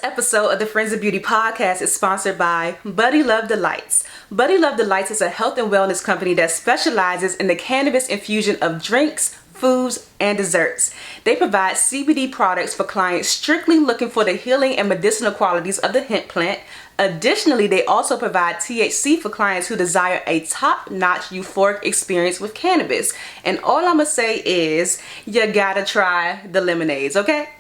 episode of the Friends of Beauty podcast is sponsored by Buddy Love Delights. Buddy Love Delights is a health and wellness company that specializes in the cannabis infusion of drinks, foods, and desserts. They provide CBD products for clients strictly looking for the healing and medicinal qualities of the hemp plant. Additionally, they also provide THC for clients who desire a top-notch euphoric experience with cannabis. And all I'm gonna say is, you gotta try the lemonades, okay?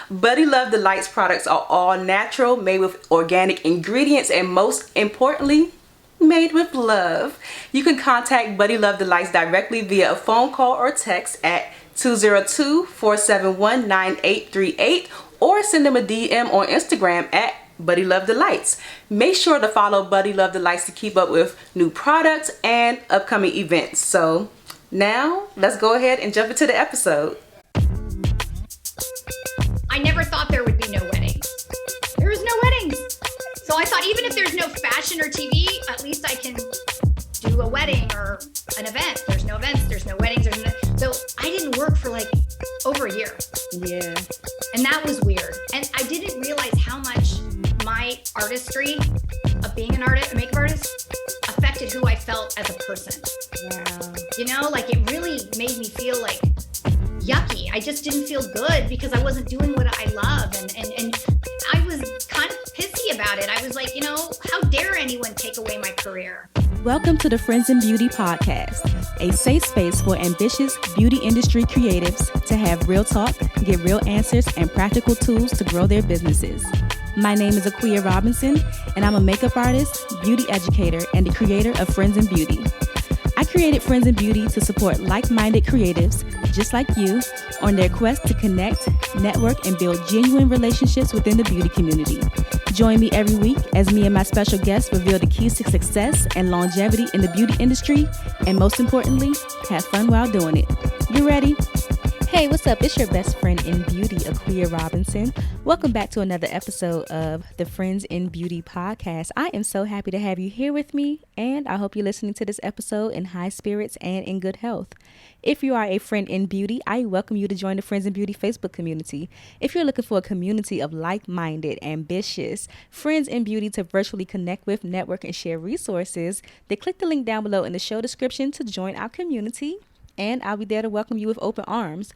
Buddy Love Delights products are all natural, made with organic ingredients, and most importantly, made with love. You can contact Buddy Love Delights directly via a phone call or text at 202-471-9838 or send them a DM on Instagram at Buddy Love Delights. Make sure to follow Buddy Love Delights to keep up with new products and upcoming events. So now let's go ahead and jump into the episode. I never thought there would be no weddings. There was no weddings. So I thought even if there's no fashion or TV, at least I can do a wedding or an event. There's no events, there's no weddings. So I didn't work for like over a year. Yeah. And that was weird. And I didn't realize how much my artistry of being an artist, a makeup artist, affected who I felt as a person. Wow. You know, like it really made me feel like yucky. I just didn't feel good because I wasn't doing what I love. And I was kind of pissy about it. I was like, you know, how dare anyone take away my career? Welcome to the Friends in Beauty podcast, a safe space for ambitious beauty industry creatives to have real talk, get real answers, and practical tools to grow their businesses. My name is Aquia Robinson, and I'm a makeup artist, beauty educator, and the creator of Friends in Beauty. I created Friends in Beauty to support like-minded creatives just like you on their quest to connect, network, and build genuine relationships within the beauty community. Join me every week as me and my special guests reveal the keys to success and longevity in the beauty industry, and most importantly, have fun while doing it. You ready? Hey, what's up? It's your best friend in beauty, Aquia Robinson. Welcome back to another episode of the Friends in Beauty podcast. I am so happy to have you here with me, and I hope you're listening to this episode in high spirits and in good health. If you are a friend in beauty, I welcome you to join the Friends in Beauty Facebook community. If you're looking for a community of like-minded, ambitious friends in beauty to virtually connect with, network, and share resources, then click the link down below in the show description to join our community. And I'll be there to welcome you with open arms.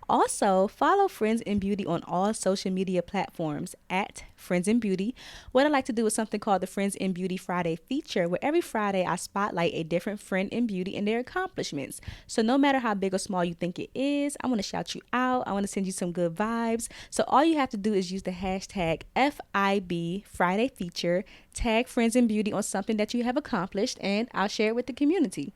Also, follow Friends in Beauty on all social media platforms at Friends in Beauty. What I like to do is something called the Friends in Beauty Friday feature, where every Friday I spotlight a different friend in beauty and their accomplishments. So no matter how big or small you think it is, I want to shout you out. I want to send you some good vibes. So all you have to do is use the hashtag FIB Friday feature, tag Friends in Beauty on something that you have accomplished, and I'll share it with the community.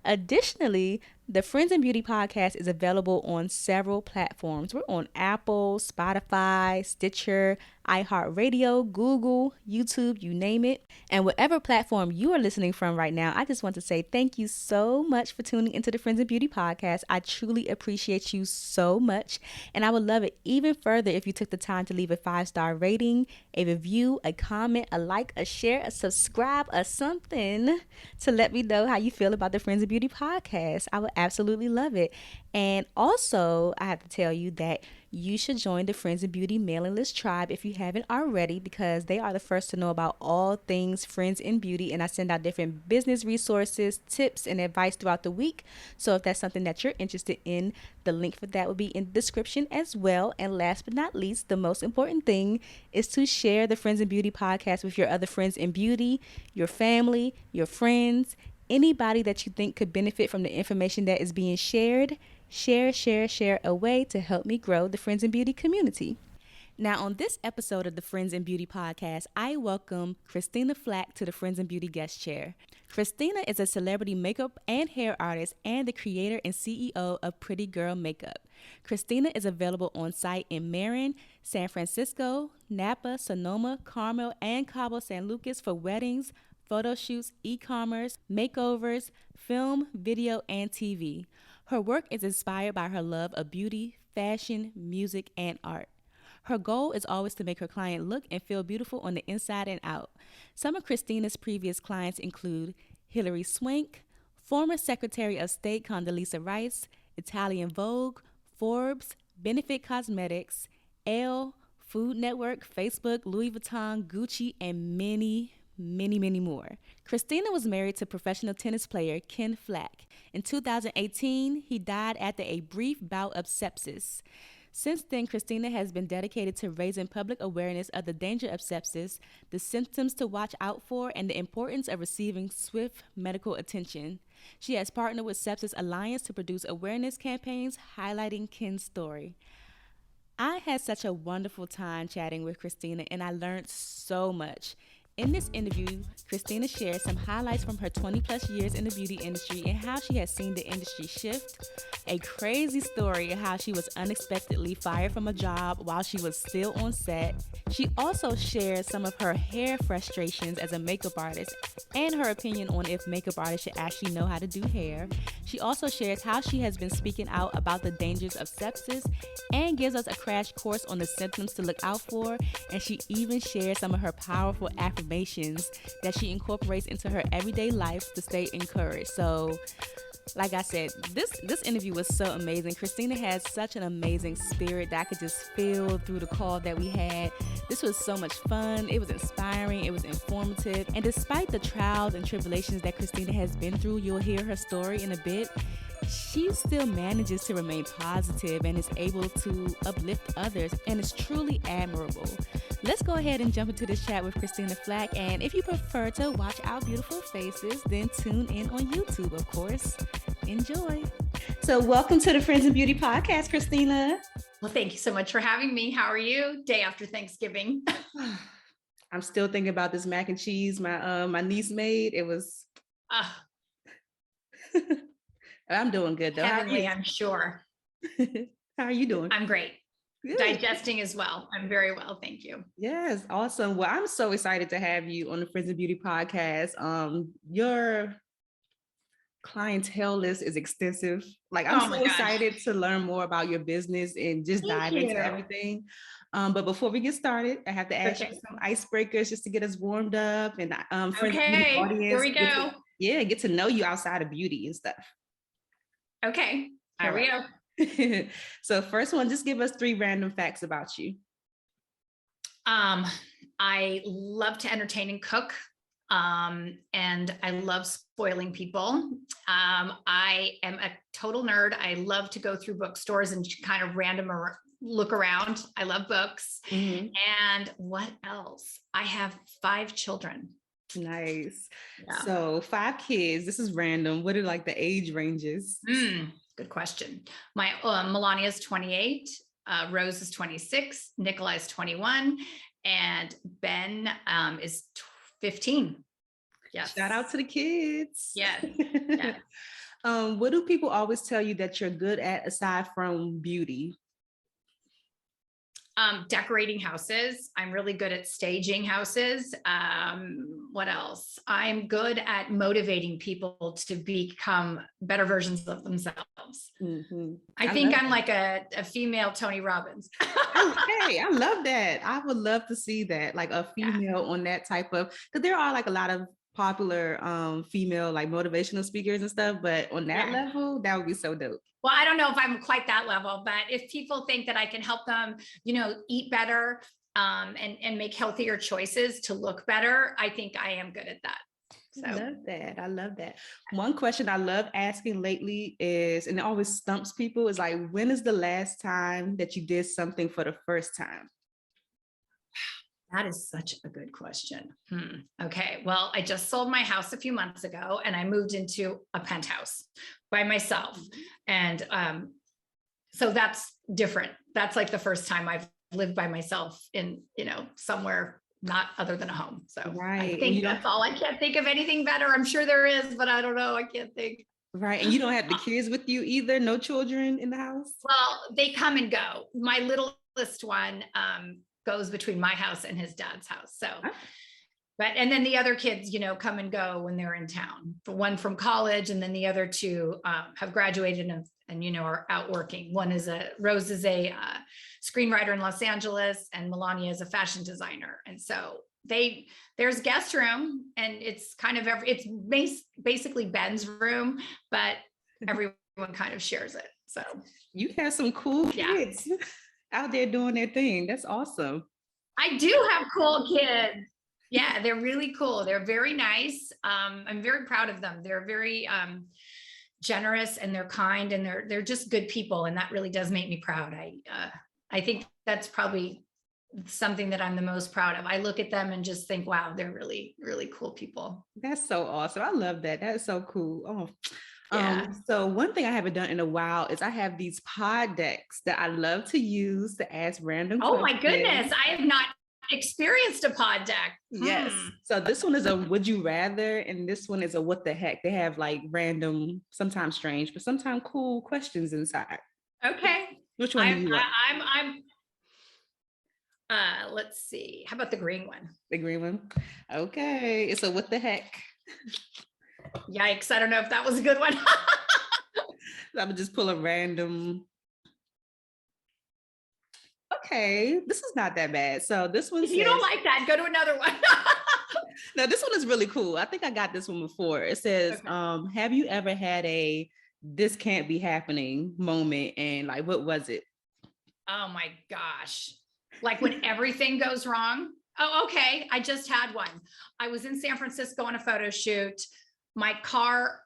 Additionally, the Friends in Beauty podcast is available on several platforms. We're on Apple, Spotify, Stitcher, iHeartRadio, Google, YouTube, you name it. And whatever platform you are listening from right now, I just want to say thank you so much for tuning into the Friends in Beauty podcast. I truly appreciate you so much. And I would love it even further if you took the time to leave a 5-star rating, a review, a comment, a like, a share, a subscribe, or something to let me know how you feel about the Friends in Beauty podcast. I would absolutely love it. And also, I have to tell you that you should join the Friends in Beauty mailing list tribe if you haven't already, because they are the first to know about all things Friends in Beauty, and I send out different business resources, tips, and advice throughout the week. So if that's something that you're interested in, the link for that will be in the description as well. And last but not least, the most important thing is to share the Friends in Beauty podcast with your other friends in beauty, your family, your friends, anybody that you think could benefit from the information that is being shared. Share away to help me grow the Friends in Beauty community. Now, on this episode of the Friends in Beauty podcast, I welcome Christina Flach to the Friends in Beauty guest chair. Christina is a celebrity makeup and hair artist and the creator and CEO of Pretty Girl Makeup. Christina is available on site in Marin, San Francisco, Napa, Sonoma, Carmel, and Cabo San Lucas for weddings, photoshoots, e-commerce, makeovers, film, video, and TV. Her work is inspired by her love of beauty, fashion, music, and art. Her goal is always to make her client look and feel beautiful on the inside and out. Some of Christina's previous clients include Hilary Swank, former Secretary of State Condoleezza Rice, Italian Vogue, Forbes, Benefit Cosmetics, Elle, Food Network, Facebook, Louis Vuitton, Gucci, and many, many, many more. Christina was married to professional tennis player Ken Flack. In 2018, he died after a brief bout of sepsis. Since then, Christina has been dedicated to raising public awareness of the danger of sepsis, the symptoms to watch out for, and the importance of receiving swift medical attention. She has partnered with Sepsis Alliance to produce awareness campaigns highlighting Ken's story. I had such a wonderful time chatting with Christina, and I learned so much. In this interview, Christina shares some highlights from her 20-plus years in the beauty industry and how she has seen the industry shift, a crazy story of how she was unexpectedly fired from a job while she was still on set. She also shares some of her hair frustrations as a makeup artist and her opinion on if makeup artists should actually know how to do hair. She also shares how she has been speaking out about the dangers of sepsis and gives us a crash course on the symptoms to look out for, and she even shares some of her powerful affirmations that she incorporates into her everyday life to stay encouraged. So, like I said, this interview was so amazing. Christina has such an amazing spirit that I could just feel through the call that we had. This was so much fun. It was inspiring. It was informative. And despite the trials and tribulations that Christina has been through, you'll hear her story in a bit, she still manages to remain positive and is able to uplift others, and it's truly admirable. Let's go ahead and jump into this chat with Christina Flach, and if you prefer to watch our beautiful faces, then tune in on YouTube, of course. Enjoy. So welcome to the Friends in Beauty podcast, Christina. Well, thank you so much for having me. How are you? Day after Thanksgiving. I'm still thinking about this mac and cheese my niece made. It was... I'm doing good though. Heavenly, I'm sure. How are you doing? I'm great. Good. Digesting as well. I'm very well. Thank you. Yes. Awesome. Well, I'm so excited to have you on the Friends of Beauty podcast. Your clientele list is extensive. Like, I'm so excited to learn more about your business and just dive into everything. But before we get started, I have to ask you some icebreakers just to get us warmed up and friends of the audience. Here we go. Get to know you outside of beauty and stuff. Okay, here we go. So first one, just give us 3 random facts about you. I love to entertain and cook, and I love spoiling people. I am a total nerd. I love to go through bookstores and kind of look around. I love books. Mm-hmm. And what else? I have 5 children. Nice. Yeah. So 5 kids. This is random. What are like the age ranges? Good question. My Melania is 28, Rose is 26, Nikolai is 21, and Ben is 15. Yes. Shout out to the kids. Yes. What do people always tell you that you're good at aside from beauty? Decorating houses. I'm really good at staging houses. What else? I'm good at motivating people to become better versions of themselves. Mm-hmm. I think I'm like a female Tony Robbins. Hey, I love that. I would love to see that, like a female on that type of, because there are like a lot of popular female like motivational speakers and stuff, but on that level, that would be so dope. Well, I don't know if I'm quite that level, but if people think that I can help them, eat better and make healthier choices to look better, I think I am good at that. So. I love that. One question I love asking lately is, and it always stumps people, is like, when is the last time that you did something for the first time? That is such a good question. Okay. Well, I just sold my house a few months ago and I moved into a penthouse by myself. And so that's different. That's like the first time I've lived by myself in, somewhere not other than a home. So I think that's all. I can't think of anything better. I'm sure there is, but I don't know. I can't think. Right. And you don't have the kids with you either? No children in the house? Well, they come and go. My littlest one, goes between my house and his dad's house. So, and then the other kids, come and go when they're in town. One from college, and then the other 2 have graduated and are out working. Rose is a screenwriter in Los Angeles, and Melania is a fashion designer. And so there's guest room, and it's kind of it's basically Ben's room, but everyone kind of shares it. So you have some cool kids. out there doing their thing. That's awesome. I do have cool kids. Yeah, they're really cool. They're very nice. I'm very proud of them. They're very generous and they're kind and they're just good people. And that really does make me proud. I think that's probably something that I'm the most proud of. I look at them and just think, wow, they're really, really cool people. That's so awesome. I love that. That's so cool. Oh, Yeah. so one thing I haven't done in a while is I have these pod decks that I love to use to ask random Oh questions. my goodness. I have not experienced a pod deck. Yes. So this one is a would you rather, and this one is a what the heck. They have like random, sometimes strange, but sometimes cool questions inside. Okay. Which one do you want? Let's see. How about the green one? The green one. Okay. It's a what the heck. Yikes. I don't know if that was a good one. I would just pull a random. Okay, this is not that bad. So this one If you don't like that, go to another one. No, this one is really cool. I think I got this one before. It says, okay. Have you ever had a this can't be happening moment? And like, what was it? Oh my gosh. Like when everything goes wrong. Oh, okay. I just had one. I was in San Francisco on a photo shoot. My car,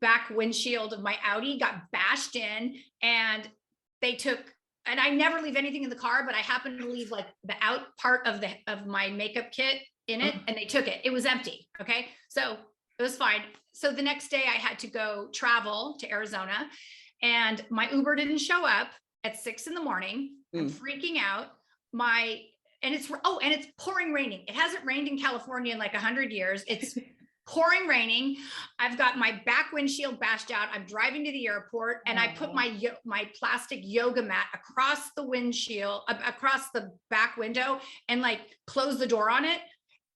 back windshield of my Audi got bashed in and they took, and I never leave anything in the car, but I happened to leave like the out part of my makeup kit in it and they took it. It was empty. Okay. So it was fine. So the next day I had to go travel to Arizona and my Uber didn't show up at 6 a.m. I'm freaking out. And it's pouring raining. It hasn't rained in California in like 100 years. It's pouring raining. I've got my back windshield bashed out. I'm driving to the airport and I put my plastic yoga mat across the windshield, across the back window and like closed the door on it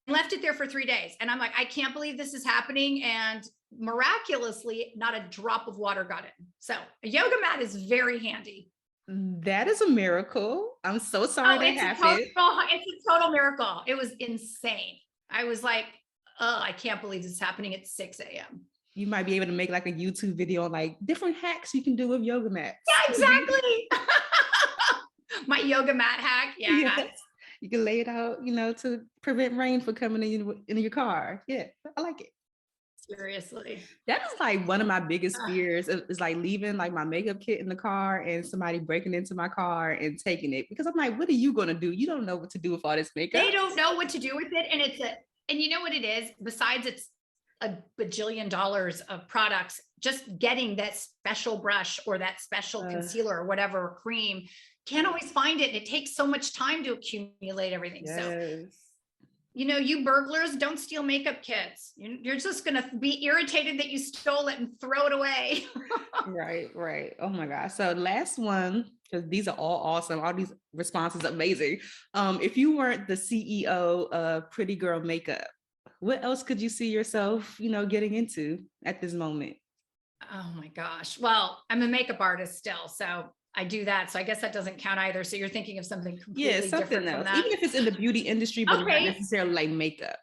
and left it there for 3 days. And I'm like, I can't believe this is happening. And miraculously, not a drop of water got in. So a yoga mat is very handy. That is a miracle. I'm so sorry that happened. It's a total miracle. It was insane. I was like, oh, I can't believe this is happening at 6 a.m. You might be able to make like a YouTube video on like different hacks you can do with yoga mats. Yeah, exactly. My yoga mat hack. Yeah. Yes. You can lay it out, to prevent rain from coming in your car. Yeah, I like it. Seriously. That is like one of my biggest fears is like leaving like my makeup kit in the car and somebody breaking into my car and taking it, because I'm like, what are you going to do? You don't know what to do with all this makeup. They don't know what to do with it. And you know what it is? Besides it's a bajillion dollars of products, just getting that special brush or that special concealer or whatever cream, can't always find it. It takes so much time to accumulate everything. Yes. So, you burglars, don't steal makeup kits. You're just going to be irritated that you stole it and throw it away. Right. Oh my gosh. So last one, because these are all awesome. All these responses are amazing. If you weren't the CEO of Pretty Girl Makeup, what else could you see yourself, getting into at this moment? Oh my gosh. Well, I'm a makeup artist still, so I do that. So I guess that doesn't count either. So you're thinking of something completely different from that. Even if it's in the beauty industry, but not necessarily like makeup.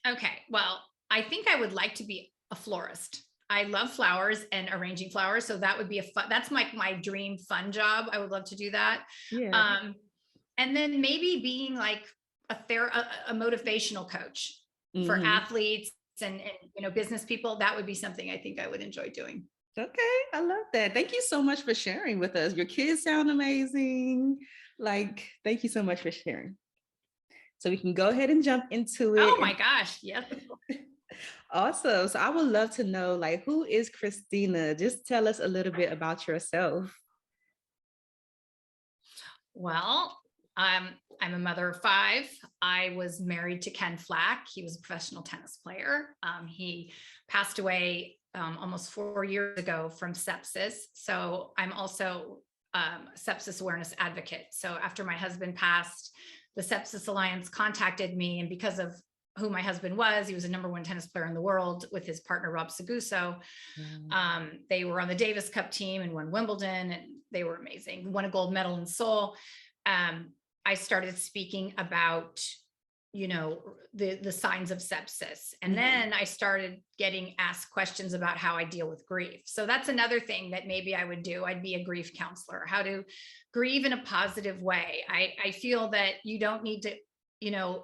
Okay. Well, I think I would like to be a florist. I love flowers and arranging flowers. So that would be that's my dream fun job. I would love to do that. Yeah. And then maybe being like a motivational coach for athletes and business people. That would be something I think I would enjoy doing. Okay, I love that. Thank you so much for sharing with us. Your kids sound amazing. Like, thank you so much for sharing. So we can go ahead and jump into it. Oh my gosh, yes. Awesome. So I would love to know, like, who is Christina? Just tell us a little bit about yourself. Well, I'm a mother of 5. I was married to Ken Flack. He was a professional tennis player. He passed away almost 4 years ago from sepsis. So I'm also a sepsis awareness advocate. So after my husband passed, the Sepsis Alliance contacted me, and because of who my husband was, he was a #1 tennis player in the world with his partner, Rob Seguso. They were on the Davis Cup team and won Wimbledon, and they were amazing. Won a gold medal in Seoul. I started speaking about the signs of sepsis. And then I started getting asked questions about how I deal with grief. So that's another thing that maybe I would do. I'd be a grief counselor, how to grieve in a positive way. I feel that you don't need to,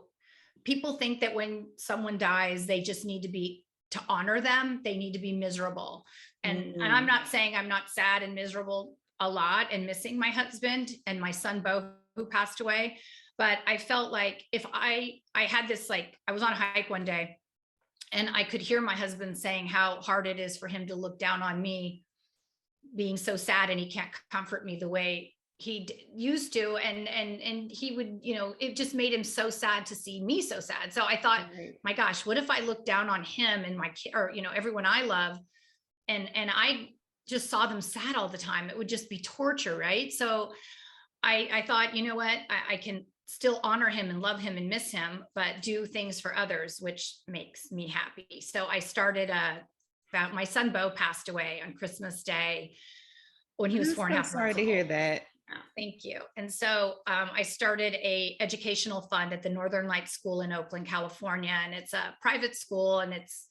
people think that when someone dies, they just need to honor them. They need to be miserable. And I'm not saying I'm not sad and miserable a lot and missing my husband and my son, Bo, who passed away. But I felt like if I had this, like, I was on a hike one day and I could hear my husband saying how hard it is for him to look down on me being so sad and he can't comfort me the way he used to. And he would, it just made him so sad to see me so sad. So I thought, my gosh, what if I look down on him and my kid, or, everyone I love, and I just saw them sad all the time. It would just be torture. Right. So I thought, you know what, I can still honor him and love him and miss him, but do things for others, which makes me happy. So I started about my son, Bo, passed away on Christmas Day when he was 4.5 months old. Sorry to hear that. Oh, thank you. And so I started a educational fund at the Northern Lights School in Oakland, California. And it's a private school, and it's,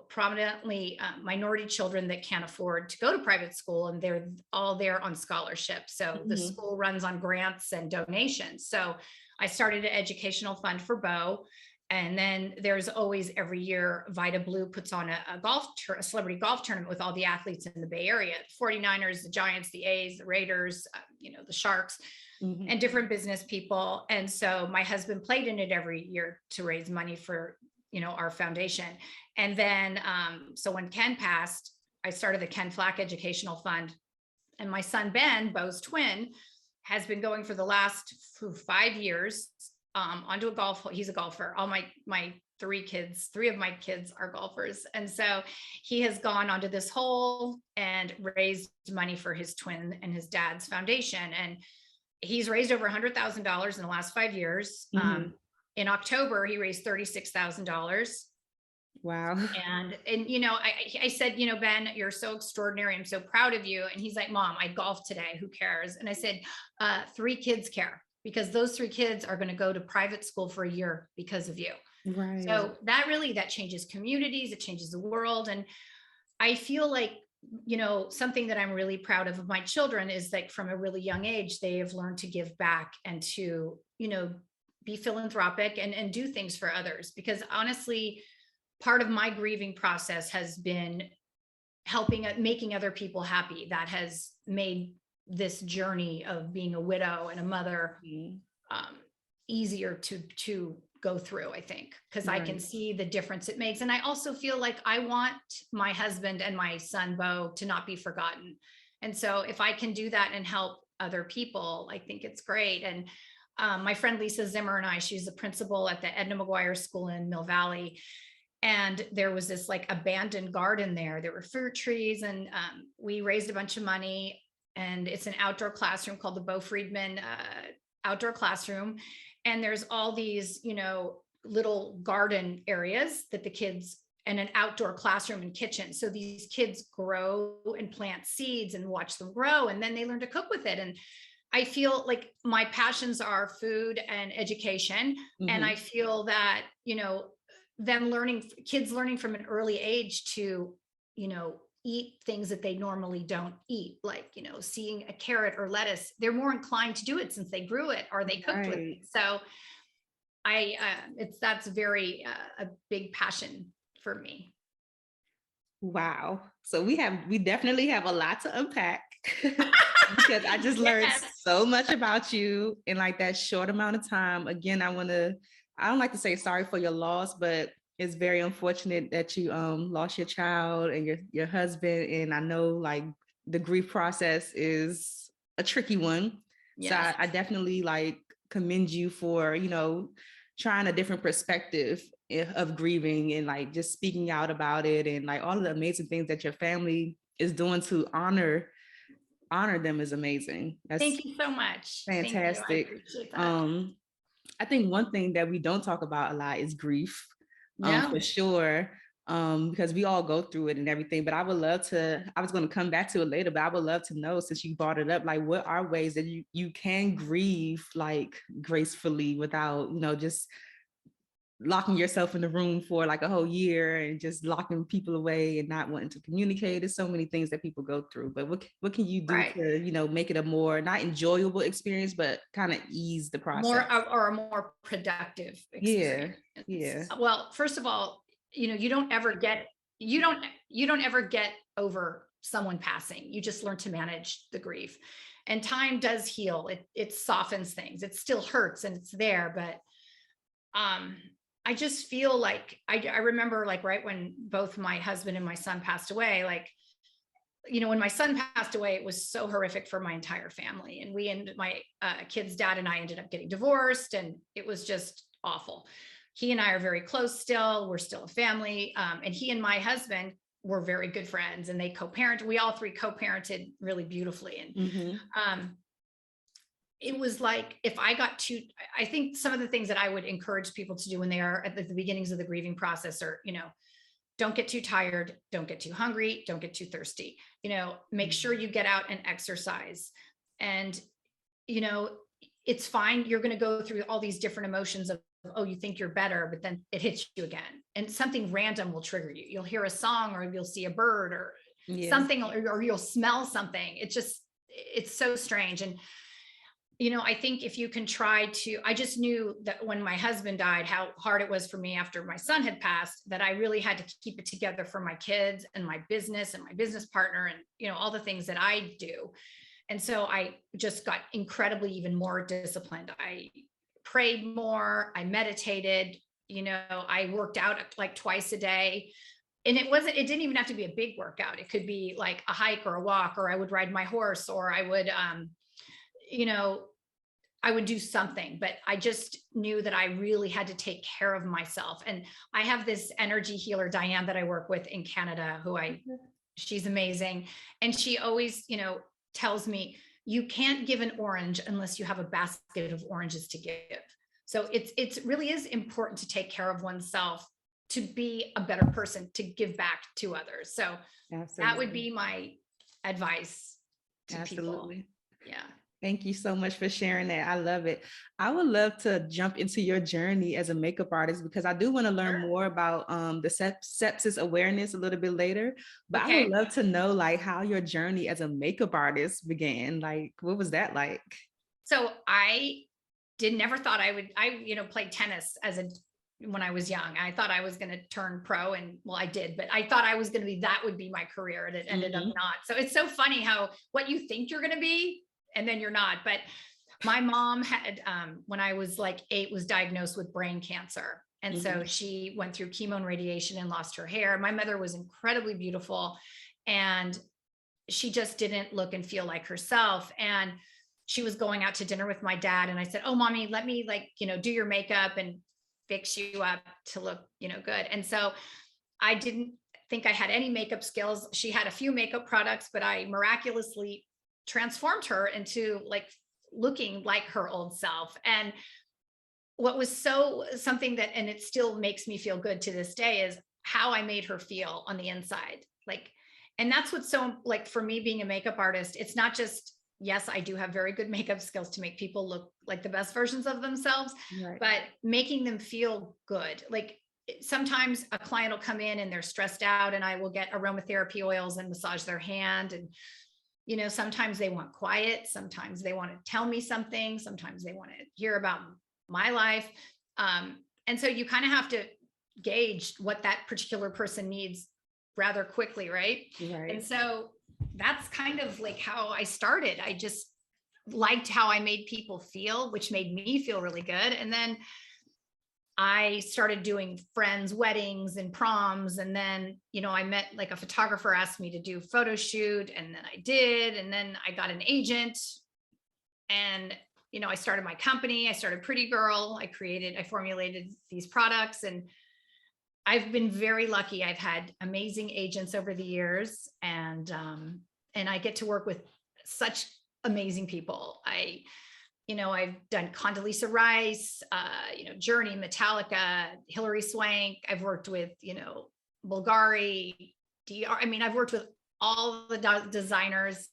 prominently minority children that can't afford to go to private school, and they're all there on scholarship. So the school runs on grants and donations. So I started an educational fund for Bo. And then there's always, every year, Vita Blue puts on a celebrity golf tournament with all the athletes in the Bay Area, the 49ers, the Giants, the A's, the Raiders, the Sharks, and different business people. And so my husband played in it every year to raise money for, our foundation. And then, so when Ken passed, I started the Ken Flack Educational Fund. And my son, Ben, Bo's twin, has been going for the last 5 years onto a golf. He's a golfer. All my three of my kids are golfers. And so he has gone onto this hole and raised money for his twin and his dad's foundation. And he's raised over $100,000 in the last 5 years. In October, he raised $36,000. Wow. And I said, Ben, you're so extraordinary. I'm so proud of you. And he's like, Mom, I golfed today. Who cares? And I said, 3 kids care, because those 3 kids are going to go to private school for a year because of you. Right. So that changes communities. It changes the world. And I feel like, something that I'm really proud of my children is, like, from a really young age, they have learned to give back and to, be philanthropic and do things for others. Because honestly, part of my grieving process has been making other people happy. That has made this journey of being a widow and a mother easier to go through, I think, because I can see the difference it makes. And I also feel like I want my husband and my son, Bo, to not be forgotten. And so if I can do that and help other people, I think it's great. And my friend Lisa Zimmer and she's the principal at the Edna McGuire School in Mill Valley. And there was this, like, abandoned garden there. There were fruit trees, and we raised a bunch of money. And it's an outdoor classroom called the Bo Friedman Outdoor Classroom. And there's all these, little garden areas that the kids, and an outdoor classroom and kitchen. So these kids grow and plant seeds and watch them grow, and then they learn to cook with it. And I feel like my passions are food and education. And I feel that, kids learning from an early age to, eat things that they normally don't eat, like, seeing a carrot or lettuce, they're more inclined to do it since they grew it or they cooked with it. So that's very a big passion for me. Wow. So we definitely have a lot to unpack because I just learned so much about you in, like, that short amount of time. Again, I don't like to say sorry for your loss, but it's very unfortunate that you lost your child and your husband. And I know, like, the grief process is a tricky one. Yes. So I definitely, like, commend you for, trying a different perspective of grieving and, like, just speaking out about it, and, like, all of the amazing things that your family is doing to honor them is amazing. Thank you so much. Fantastic. I appreciate that. I think one thing that we don't talk about a lot is grief, for sure, because we all go through it and everything. But I was going to come back to it later, but I would love to know, since you brought it up, like, what are ways that you can grieve, like, gracefully without, just locking yourself in the room for like a whole year and just locking people away and not wanting to communicate. There's so many things that people go through, but what can you do Right. to, you know, make it a more not enjoyable experience, but kind of ease the process? Or a more productive experience. Yeah. Well, first of all, you know, you don't ever get over someone passing. You just learn to manage the grief. And time does heal. It softens things. It still hurts and it's there, but I just feel like I remember like right when both my husband and my son passed away, like, you know, when my son passed away, it was so horrific for my entire family. And my kid's dad and I ended up getting divorced, and it was just awful. He and I are very close still. We're still a family. And he and my husband were very good friends, and they co-parented. We all three co-parented really beautifully. And it was like, I think some of the things that I would encourage people to do when they are at the beginnings of the grieving process are, you know, don't get too tired, don't get too hungry, don't get too thirsty, you know, make sure you get out and exercise. And, you know, it's fine. You're going to go through all these different emotions of, oh, you think you're better, but then it hits you again. And something random will trigger you. You'll hear a song, or you'll see a bird or something, or you'll smell something. It's so strange. And, you know, I think if you can I just knew that when my husband died, how hard it was for me after my son had passed, that I really had to keep it together for my kids and my business partner and, you know, all the things that I do. And so I just got incredibly even more disciplined. I prayed more, I meditated, you know, I worked out like twice a day. And it didn't even have to be a big workout. It could be like a hike or a walk, or I would ride my horse, or I would, you know, I would do something, but I just knew that I really had to take care of myself. And I have this energy healer, Diane, that I work with in Canada, she's amazing. And she always, you know, tells me, you can't give an orange unless you have a basket of oranges to give. So it really is important to take care of oneself, to be a better person, to give back to others. So that would be my advice to people. Yeah. Thank you so much for sharing that. I love it. I would love to jump into your journey as a makeup artist, because I do want to learn more about the sepsis awareness a little bit later. But I would love to know like how your journey as a makeup artist began. Like, what was that like? So I never thought I you know, played tennis when I was young. I thought I was going to turn pro, and well, I did, but I thought I was going to be, that would be my career. And it ended up not. So it's so funny how what you think you're going to be, and then you're not. But my mom had, when I was like 8, was diagnosed with brain cancer. And so she went through chemo and radiation and lost her hair. My mother was incredibly beautiful, and she just didn't look and feel like herself. And she was going out to dinner with my dad. And I said, oh, mommy, let me like, you know, do your makeup and fix you up to look, you know, good. And so I didn't think I had any makeup skills. She had a few makeup products, but I miraculously transformed her into like looking like her old self. And what was something that, and it still makes me feel good to this day, is how I made her feel on the inside. Like, and that's what's so, like, for me being a makeup artist, it's not just, yes, I do have very good makeup skills to make people look like the best versions of themselves, but making them feel good. Like sometimes a client will come in and they're stressed out, and I will get aromatherapy oils and massage their hand. And, you know, sometimes they want quiet. Sometimes they want to tell me something. Sometimes they want to hear about my life. And so you kind of have to gauge what that particular person needs rather quickly. Right. And so that's kind of like how I started. I just liked how I made people feel, which made me feel really good. And then I started doing friends' weddings and proms. And then, you know, I met like a photographer asked me to do a photo shoot, and then I did. And then I got an agent, and, you know, I started my company. I started Pretty Girl. I formulated these products, and I've been very lucky. I've had amazing agents over the years, and I get to work with such amazing people. I've done Condoleezza Rice, Journey, Metallica, Hilary Swank. I've worked with, Bulgari, DR. I mean, I've worked with all the designers,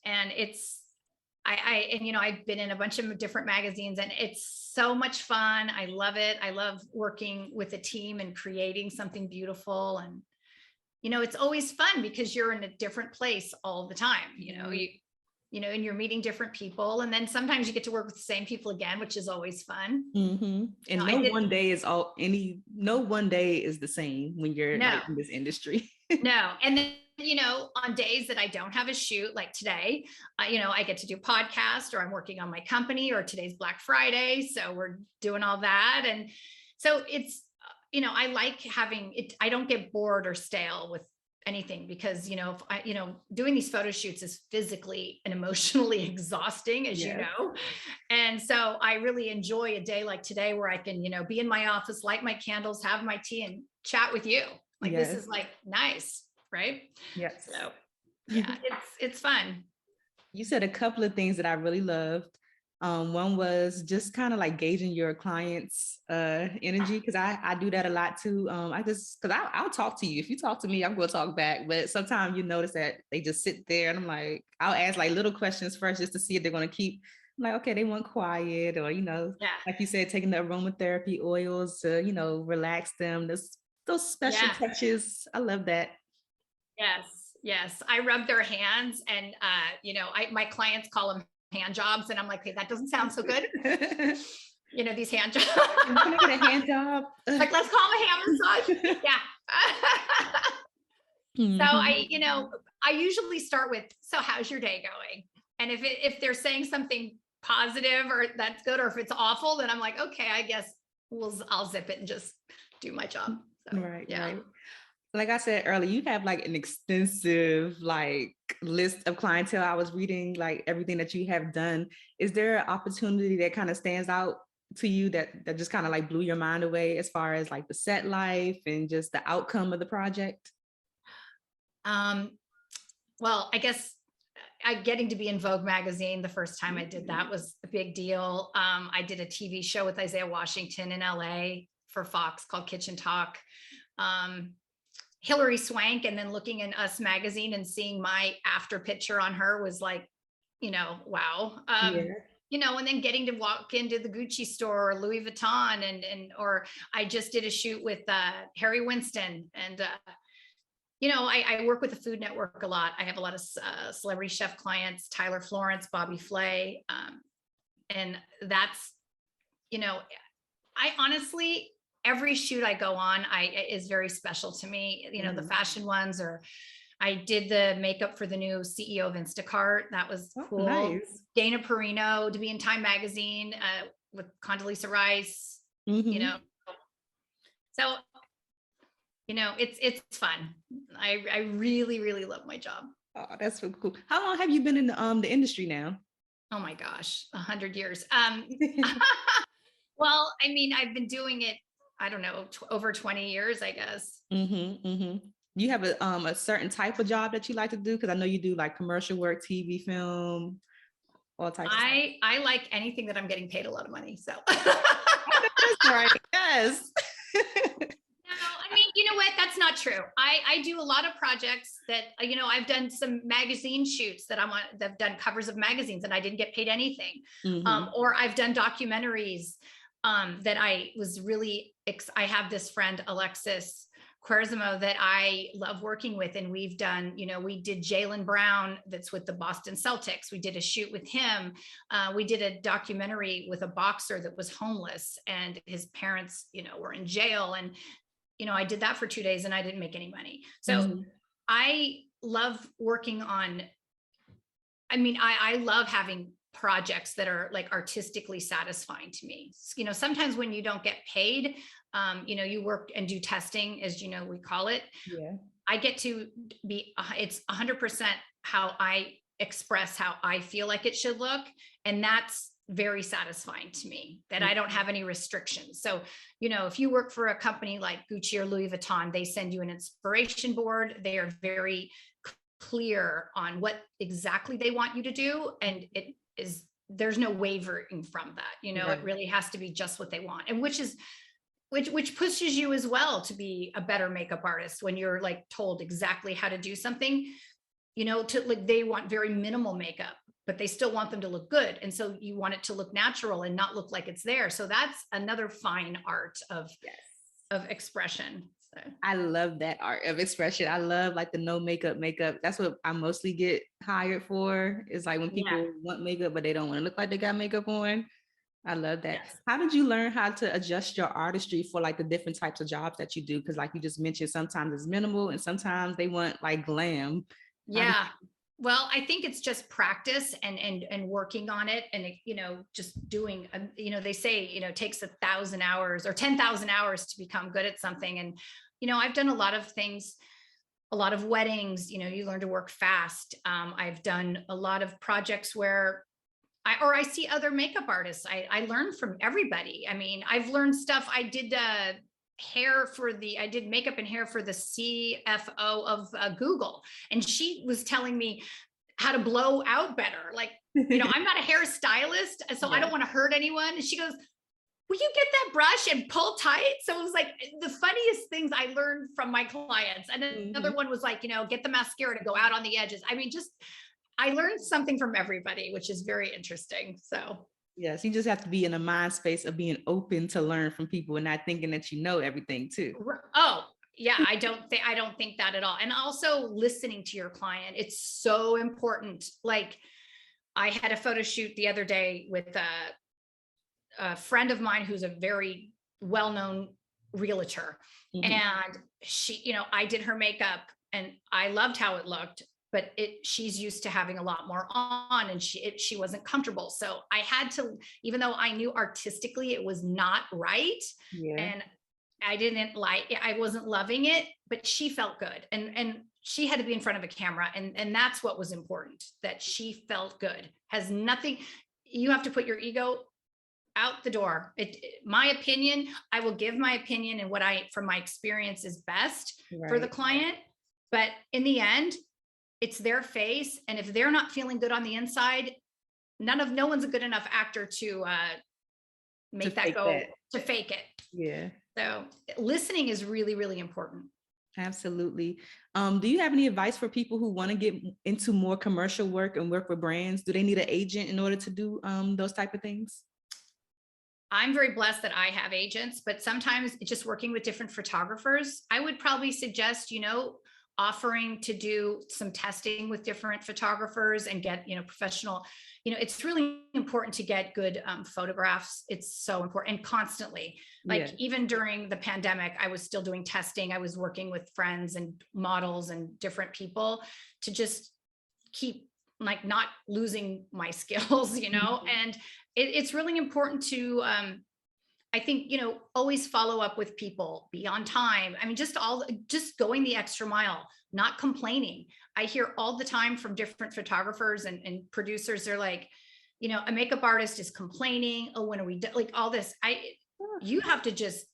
and and I've been in a bunch of different magazines, and it's so much fun. I love it. I love working with a team and creating something beautiful. And, it's always fun because you're in a different place all the time, and you're meeting different people. And then sometimes you get to work with the same people again, which is always fun. Mm-hmm. And no one day is the same when you're like in this industry. No. And then, on days that I don't have a shoot, like today, I get to do podcast, or I'm working on my company, or today's Black Friday. So we're doing all that. And so it's, I like having it. I don't get bored or stale with anything because, doing these photo shoots is physically and emotionally exhausting, as you know. And so I really enjoy a day like today where I can, be in my office, light my candles, have my tea, and chat with you. Like, this is like nice. Right. Yes. So yeah, it's fun. You said a couple of things that I really loved. One was just kind of like gauging your clients' energy, because I do that a lot too. I'll talk to you. If you talk to me, I'm going to talk back. But sometimes you notice that they just sit there, and I'm like, I'll ask like little questions first just to see if they're going to keep. I'm like, okay, they want quiet, or like you said, taking the aromatherapy oils to relax them. Those special touches. I love that. Yes. I rub their hands, and my clients call them hand jobs, and I'm like, hey, that doesn't sound so good. These hand jobs. Can I get a hand job? Like, let's call them a hand massage. Yeah. So I usually start with, so how's your day going? And if they're saying something positive or that's good, or if it's awful, then I'm like, okay, I guess I'll zip it and just do my job. So, right. Like I said earlier, you have like an extensive like list of clientele. I was reading like everything that you have done. Is there an opportunity that kind of stands out to you that just kind of like blew your mind away as far as like the set life and just the outcome of the project? Well, I guess getting to be in Vogue magazine the first time I did that was a big deal. I did a TV show with Isaiah Washington in LA for Fox called Kitchen Talk. Hillary Swank, and then looking in Us magazine and seeing my after picture on her was like, wow. And then getting to walk into the Gucci store or Louis Vuitton or I just did a shoot with Harry Winston, and I work with the Food Network a lot. I have a lot of celebrity chef clients, Tyler Florence, Bobby Flay, and that's, I honestly, every shoot I go on, is very special to me. The fashion ones, or I did the makeup for the new CEO of Instacart. That was cool. Nice. Dana Perino to be in Time magazine with Condoleezza Rice. So it's fun. I really, really love my job. Oh, that's so cool. How long have you been in the industry now? Oh my gosh, 100 years. Well, I mean, I've been doing it, I don't know, over 20 years, I guess. You have a certain type of job that you like to do? Because I know you do like commercial work, TV, film, all types of stuff. I like anything that I'm getting paid a lot of money. So that's right. Yes. No, I mean, you know what? That's not true. I do a lot of projects that, I've done some magazine shoots that I've done covers of magazines and I didn't get paid anything. Or I've done documentaries that I was really, I have this friend, Alexis Quarzimo, that I love working with. And we've done, we did Jaylen Brown that's with the Boston Celtics. We did a shoot with him. We did a documentary with a boxer that was homeless and his parents, were in jail. And, I did that for 2 days and I didn't make any money. So I love working on, I love having projects that are like artistically satisfying to me. Sometimes when you don't get paid, you work and do testing, as we call it. Yeah. I get to be, it's 100% how I express how I feel like it should look. And that's very satisfying to me, that I don't have any restrictions. So, if you work for a company like Gucci or Louis Vuitton, they send you an inspiration board. They are very clear on what exactly they want you to do. And there's no wavering from that. It really has to be just what they want. And which pushes you as well to be a better makeup artist when you're like told exactly how to do something, they want very minimal makeup. but they still want them to look good. And so you want it to look natural and not look like it's there. So that's another fine art of expression. So. I love that art of expression. I love like the no makeup. That's what I mostly get hired for, is like when people want makeup, but they don't want to look like they got makeup on. I love that. Yes. How did you learn how to adjust your artistry for like the different types of jobs that you do? Because like you just mentioned, sometimes it's minimal and sometimes they want like glam. Yeah. Well, I think it's just practice and working on it, and just doing. They say it takes 1,000 hours or 10,000 hours to become good at something. And I've done a lot of things, a lot of weddings. You learn to work fast. I've done a lot of projects where I see other makeup artists. I learn from everybody. I mean, I've learned stuff. I did I did makeup and hair for the CFO of Google. And she was telling me how to blow out better. Like, I'm not a hairstylist, so I don't want to hurt anyone. And she goes, will you get that brush and pull tight? So it was like the funniest things I learned from my clients. And then another one was like, get the mascara to go out on the edges. I mean, I learned something from everybody, which is very interesting. So yes, you just have to be in a mind space of being open to learn from people and not thinking that you know everything too. Oh, yeah, I don't think that at all. And also listening to your client. It's so important. Like, I had a photo shoot the other day with a friend of mine who's a very well-known realtor. And she, I did her makeup and I loved how it looked, but she's used to having a lot more on, and she wasn't comfortable. So I had to, even though I knew artistically it was not right, and I wasn't loving it, but she felt good. And she had to be in front of a camera. And that's what was important, that she felt good. Has nothing, you have to put your ego out the door. My opinion, I will give my opinion and what from my experience is best for the client. But in the end, it's their face. And if they're not feeling good on the inside, no one's a good enough actor to make that go, to fake it. Yeah. So listening is really, really important. Absolutely. Do you have any advice for people who want to get into more commercial work and work with brands? Do they need an agent in order to do those type of things? I'm very blessed that I have agents, but sometimes it's just working with different photographers. I would probably suggest, offering to do some testing with different photographers and get, professional, it's really important to get good photographs. It's so important, and constantly, even during the pandemic, I was still doing testing. I was working with friends and models and different people to just keep not losing my skills, and it's really important to, I think, always follow up with people, be on time. I mean, just going the extra mile, not complaining. I hear all the time from different photographers and producers. They're like, a makeup artist is complaining. Oh, when are we like all this? You have to just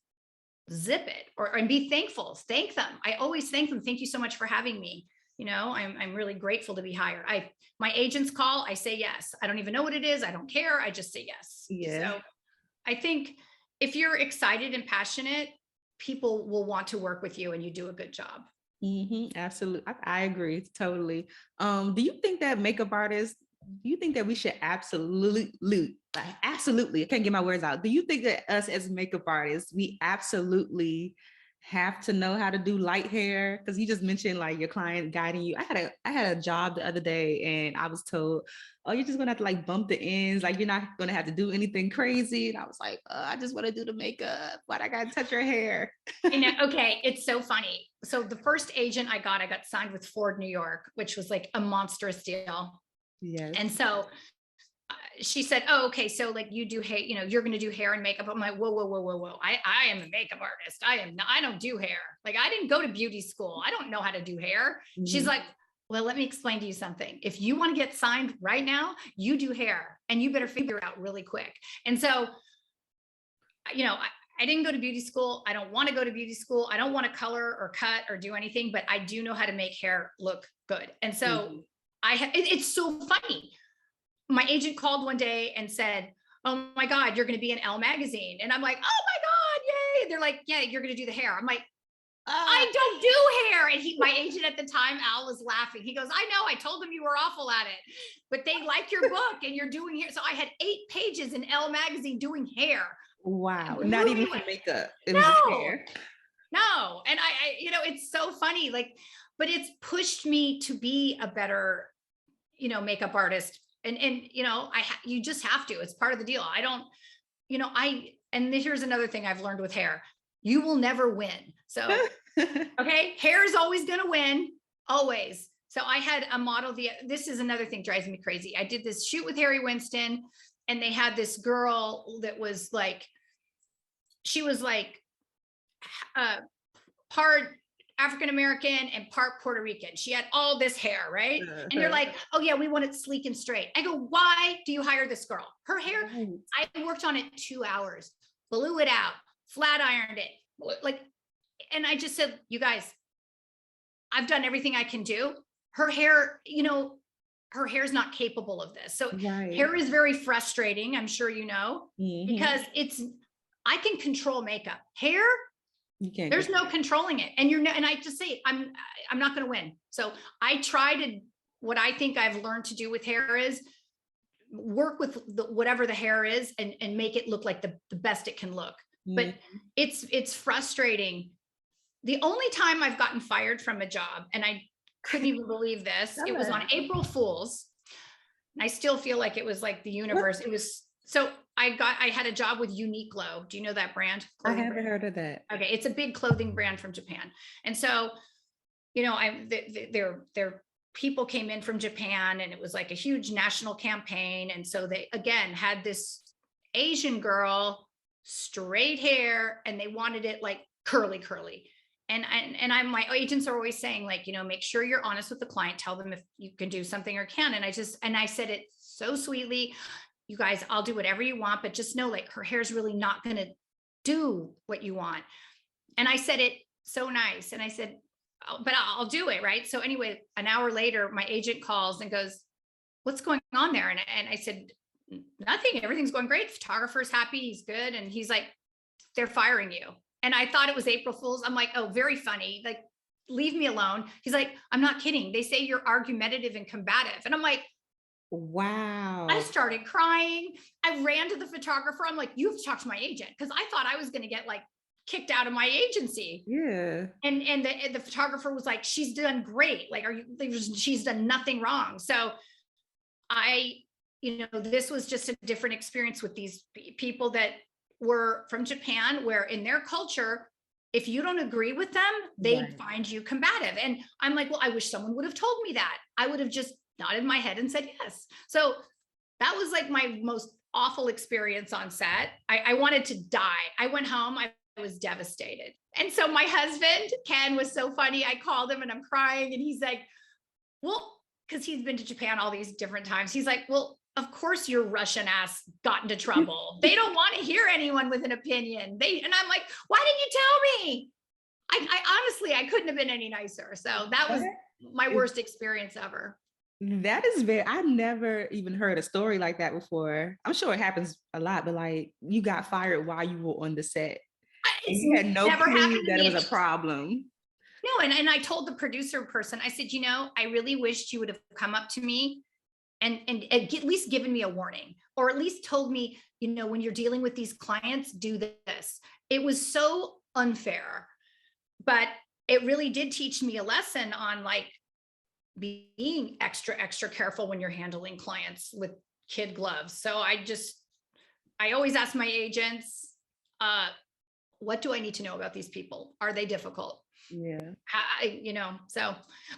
zip it and be thankful. Thank them. I always thank them. Thank you so much for having me. I'm really grateful to be hired. My agents call, I say yes. I don't even know what it is. I don't care. I just say yes. Yeah. So I think if you're excited and passionate, people will want to work with you and you do a good job. Absolutely. I agree totally. Do you think that makeup artists, do you think that we should absolutely, I can't get my words out. Do you think that us as makeup artists, we absolutely have to know how to do light hair? Because you just mentioned like your client guiding you. I had a job the other day and I was told, oh, you're just gonna have to like bump the ends, like you're not gonna have to do anything crazy. And I was like, I just want to do the makeup. Why'd I gotta touch her hair? Okay, it's so funny. So the first agent I got signed with Ford New York, which was like a monstrous deal. Yes. And so she said, oh, okay, so like you do hair, you're going to do hair and makeup. I'm like, whoa. I am a makeup artist. I don't do hair. Like, I didn't go to beauty school. I don't know how to do hair. She's like, well, let me explain to you something. If you want to get signed right now, you do hair and you better figure it out really quick. And so, I didn't go to beauty school. I don't want to go to beauty school. I don't want to color or cut or do anything, but I do know how to make hair look good. And so it's so funny. My agent called one day and said, oh my God, you're going to be in Elle magazine. And I'm like, oh my God, yay. They're like, yeah, you're going to do the hair. I'm like, I don't do hair. And my agent at the time, Al, was laughing. He goes, I know, I told them you were awful at it, but they like your book and you're doing hair. So I had 8 pages in Elle magazine doing hair. Wow. Not even for makeup. It was hair. No. And I, it's so funny, like, but it's pushed me to be a better, makeup artist. And you just have to, it's part of the deal. I don't, and here's another thing I've learned with hair. You will never win. So, okay. Hair is always going to win. Always. So I had a model. This is another thing drives me crazy. I did this shoot with Harry Winston, and they had this girl that was like, she was like, part African-American and part Puerto Rican. She had all this hair, right? And you're like, oh yeah, we want it sleek and straight. I go, why do you hire this girl? Her hair, I worked on it 2 hours, blew it out, flat ironed it. Like, and I just said, you guys, I've done everything I can do. Her hair, her hair is not capable of this. So hair is very frustrating. I'm sure, because I can control makeup. Hair, there's no controlling it. And and I just say, I'm not going to win. So I try to, what I think I've learned to do with hair is work with whatever the hair is and make it look like the best it can look. But it's frustrating. The only time I've gotten fired from a job, and I couldn't even believe this, it was on April Fool's. And I still feel like it was like the universe. It was, so I had a job with Uniqlo. Do you know that brand? I haven't heard of that. Okay. It's a big clothing brand from Japan. And so, their people came in from Japan, and it was like a huge national campaign. And so they, again, had this Asian girl, straight hair, and they wanted it like curly. And my agents are always saying, like, make sure you're honest with the client, tell them if you can do something or can. And I said it so sweetly, you guys, I'll do whatever you want, but just know, like, her hair's really not going to do what you want. And I said it so nice. And I said, oh, but I'll do it. Right. So anyway, an hour later, my agent calls and goes, what's going on there? And I said, nothing, everything's going great. Photographer's happy. He's good. And he's like, they're firing you. And I thought it was April Fool's. I'm like, oh, very funny. Like, leave me alone. He's like, I'm not kidding. They say you're argumentative and combative. And I'm like, wow. I started crying. I ran to the photographer. I'm like, you have to talk to my agent. Cause I thought I was going to get like kicked out of my agency. Yeah. And the photographer was like, she's done great. Like, she's done nothing wrong. So this was just a different experience with these people that were from Japan, where in their culture, if you don't agree with them, they find you combative. And I'm like, well, I wish someone would have told me that. I would have just nodded my head and said yes. So that was like my most awful experience on set. I wanted to die. I went home, I was devastated. And so my husband, Ken, was so funny. I called him and I'm crying, and he's like, well, because he's been to Japan all these different times. He's like, well, of course your Russian ass got into trouble. They don't want to hear anyone with an opinion. And I'm like, why didn't you tell me? I honestly, I couldn't have been any nicer. So that was my worst experience ever. That is I've never even heard a story like that before. I'm sure it happens a lot, but like, you got fired while you were on the set. And you had no clue that it was a problem. No, and I told the producer person, I said, I really wished you would have come up to me and at least given me a warning, or at least told me, when you're dealing with these clients, do this. It was so unfair, but it really did teach me a lesson on like being extra careful when you're handling clients with kid gloves. So I always ask my agents, what do I need to know about these people? Are they difficult? Yeah.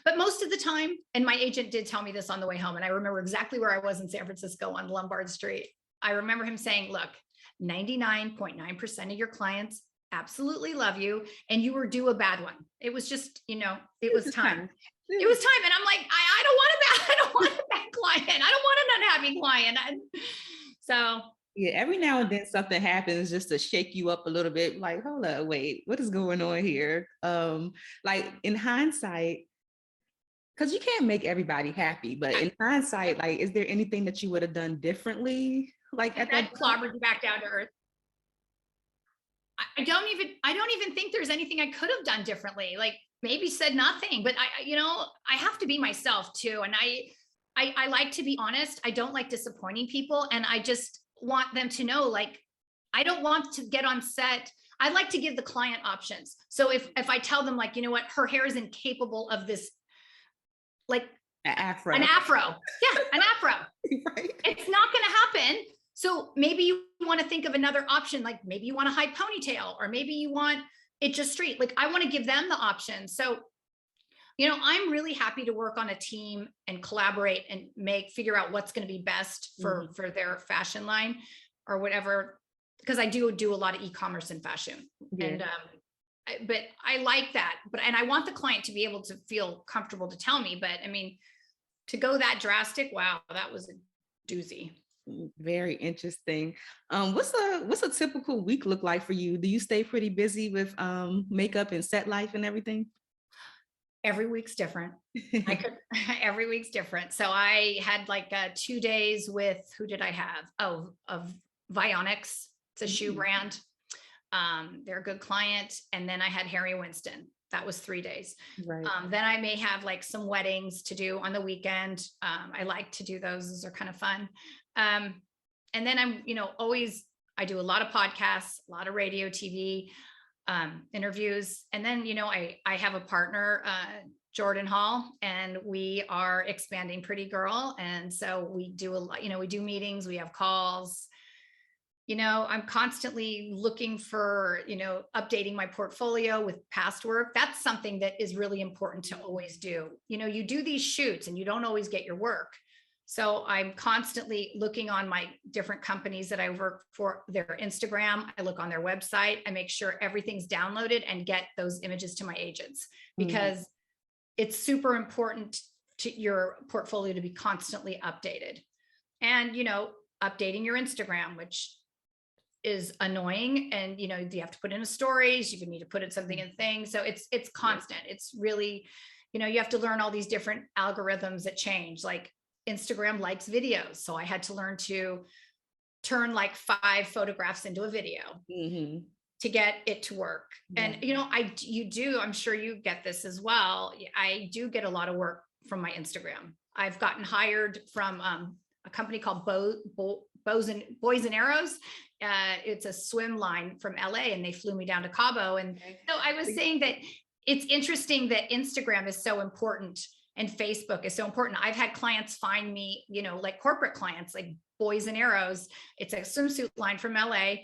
But most of the time, and my agent did tell me this on the way home, and I remember exactly where I was in San Francisco on Lombard Street. I remember him saying, look, 99.9% of your clients absolutely love you, and you were due a bad one. It was just, it was time. It was time. And I'm like, I don't want a bad client. I don't want an unhappy client. So yeah, every now and then something happens just to shake you up a little bit. Like, hold up, wait, what is going on here? Like in hindsight, because you can't make everybody happy, but in hindsight, like, is there anything that you would have done differently? Like at that clobbered you back down to earth. I don't even think there's anything I could have done differently. Like maybe said nothing, but I have to be myself too. And I like to be honest. I don't like disappointing people. And I just want them to know, like, I don't want to get on set. I like to give the client options. So if I tell them, like, you know what, her hair is incapable of this, like An afro. Yeah, an afro. Right. It's not going to happen. So maybe you want to think of another option. Like maybe you want a high ponytail, or maybe you want it just straight. Like I want to give them the option. So, I'm really happy to work on a team and collaborate and figure out what's going to be best for their fashion line or whatever. Because I do a lot of e-commerce and fashion. Yeah. And, but I like that, and I want the client to be able to feel comfortable to tell me, but I mean, to go that drastic, wow, that was a doozy. Very interesting. What's a typical week look like for you? Do you stay pretty busy with makeup and set life and everything? Every week's different. Every week's different. So I had like 2 days with, who did I have? Of Vionics. It's a shoe brand. They're a good client. And then I had Harry Winston. That was 3 days. Right. Then I may have like some weddings to do on the weekend. I like to do those. Those are kind of fun. And then I'm, I do a lot of podcasts, a lot of radio, TV, interviews. And then, I have a partner, Jordan Hall, and we are expanding Pretty Girl. And so we do a lot, we do meetings, we have calls. I'm constantly looking for, updating my portfolio with past work. That's something that is really important to always do. You do these shoots and you don't always get your work. So I'm constantly looking on my different companies that I work for, their Instagram. I look on their website. I make sure everything's downloaded and get those images to my agents, because it's super important to your portfolio to be constantly updated. And, updating your Instagram, which is annoying, and you have to put in a stories, you need to put in something in things. So it's constant. It's really, you have to learn all these different algorithms that change. Like Instagram likes videos, so I had to learn to turn like 5 photographs into a video to get it to work. And I'm sure you get this as well. I do get a lot of work from my Instagram. I've gotten hired from a company called Boys and Arrows. It's a swim line from LA, and they flew me down to Cabo. And so I was saying that it's interesting that Instagram is so important and Facebook is so important. I've had clients find me, like corporate clients, like Boys and Arrows. It's a swimsuit line from LA.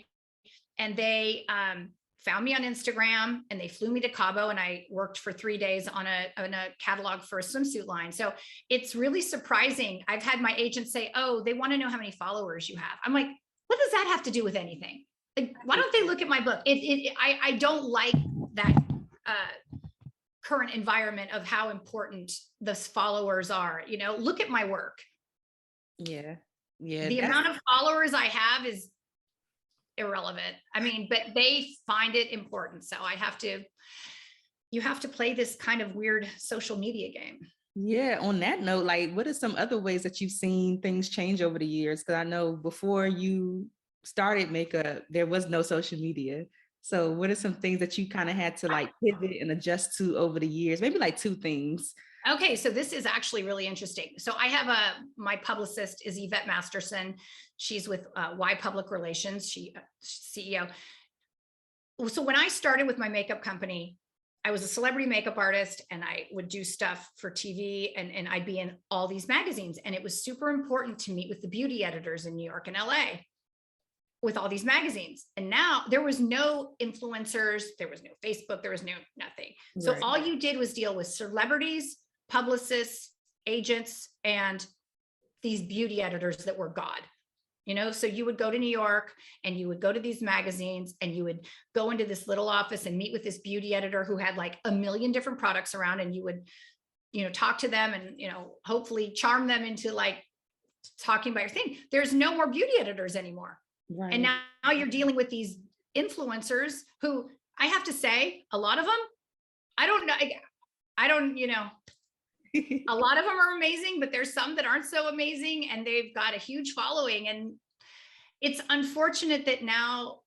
And they found me on Instagram, and they flew me to Cabo, and I worked for 3 days on a catalog for a swimsuit line. So it's really surprising. I've had my agents say, oh, they want to know how many followers you have. I'm like, what does that have to do with anything? Like, why don't they look at my book? I don't like that current environment of how important the followers are. Look at my work. Yeah. The amount of followers I have is irrelevant. I mean, but they find it important. So you have to play this kind of weird social media game. Yeah. On that note, like, what are some other ways that you've seen things change over the years? Because I know before you started makeup, there was no social media. So what are some things that you kind of had to like pivot and adjust to over the years? Maybe like 2 things. Okay, so this is actually really interesting. So I have my publicist is Yvette Masterson. She's with Y Public Relations, CEO. So when I started with my makeup company, I was a celebrity makeup artist, and I would do stuff for TV, and I'd be in all these magazines. And it was super important to meet with the beauty editors in New York and LA with all these magazines. And now there was no influencers, there was no Facebook, there was no nothing. So all you did was deal with celebrities, publicists, agents, and these beauty editors that were God. So you would go to New York, and you would go to these magazines, and you would go into this little office and meet with this beauty editor who had like 1 million different products around, and you would, talk to them and, hopefully charm them into like talking about your thing. There's no more beauty editors anymore. Right. And now you're dealing with these influencers who, I have to say, a lot of them, I don't know. A lot of them are amazing, but there's some that aren't so amazing, and they've got a huge following. And it's unfortunate that now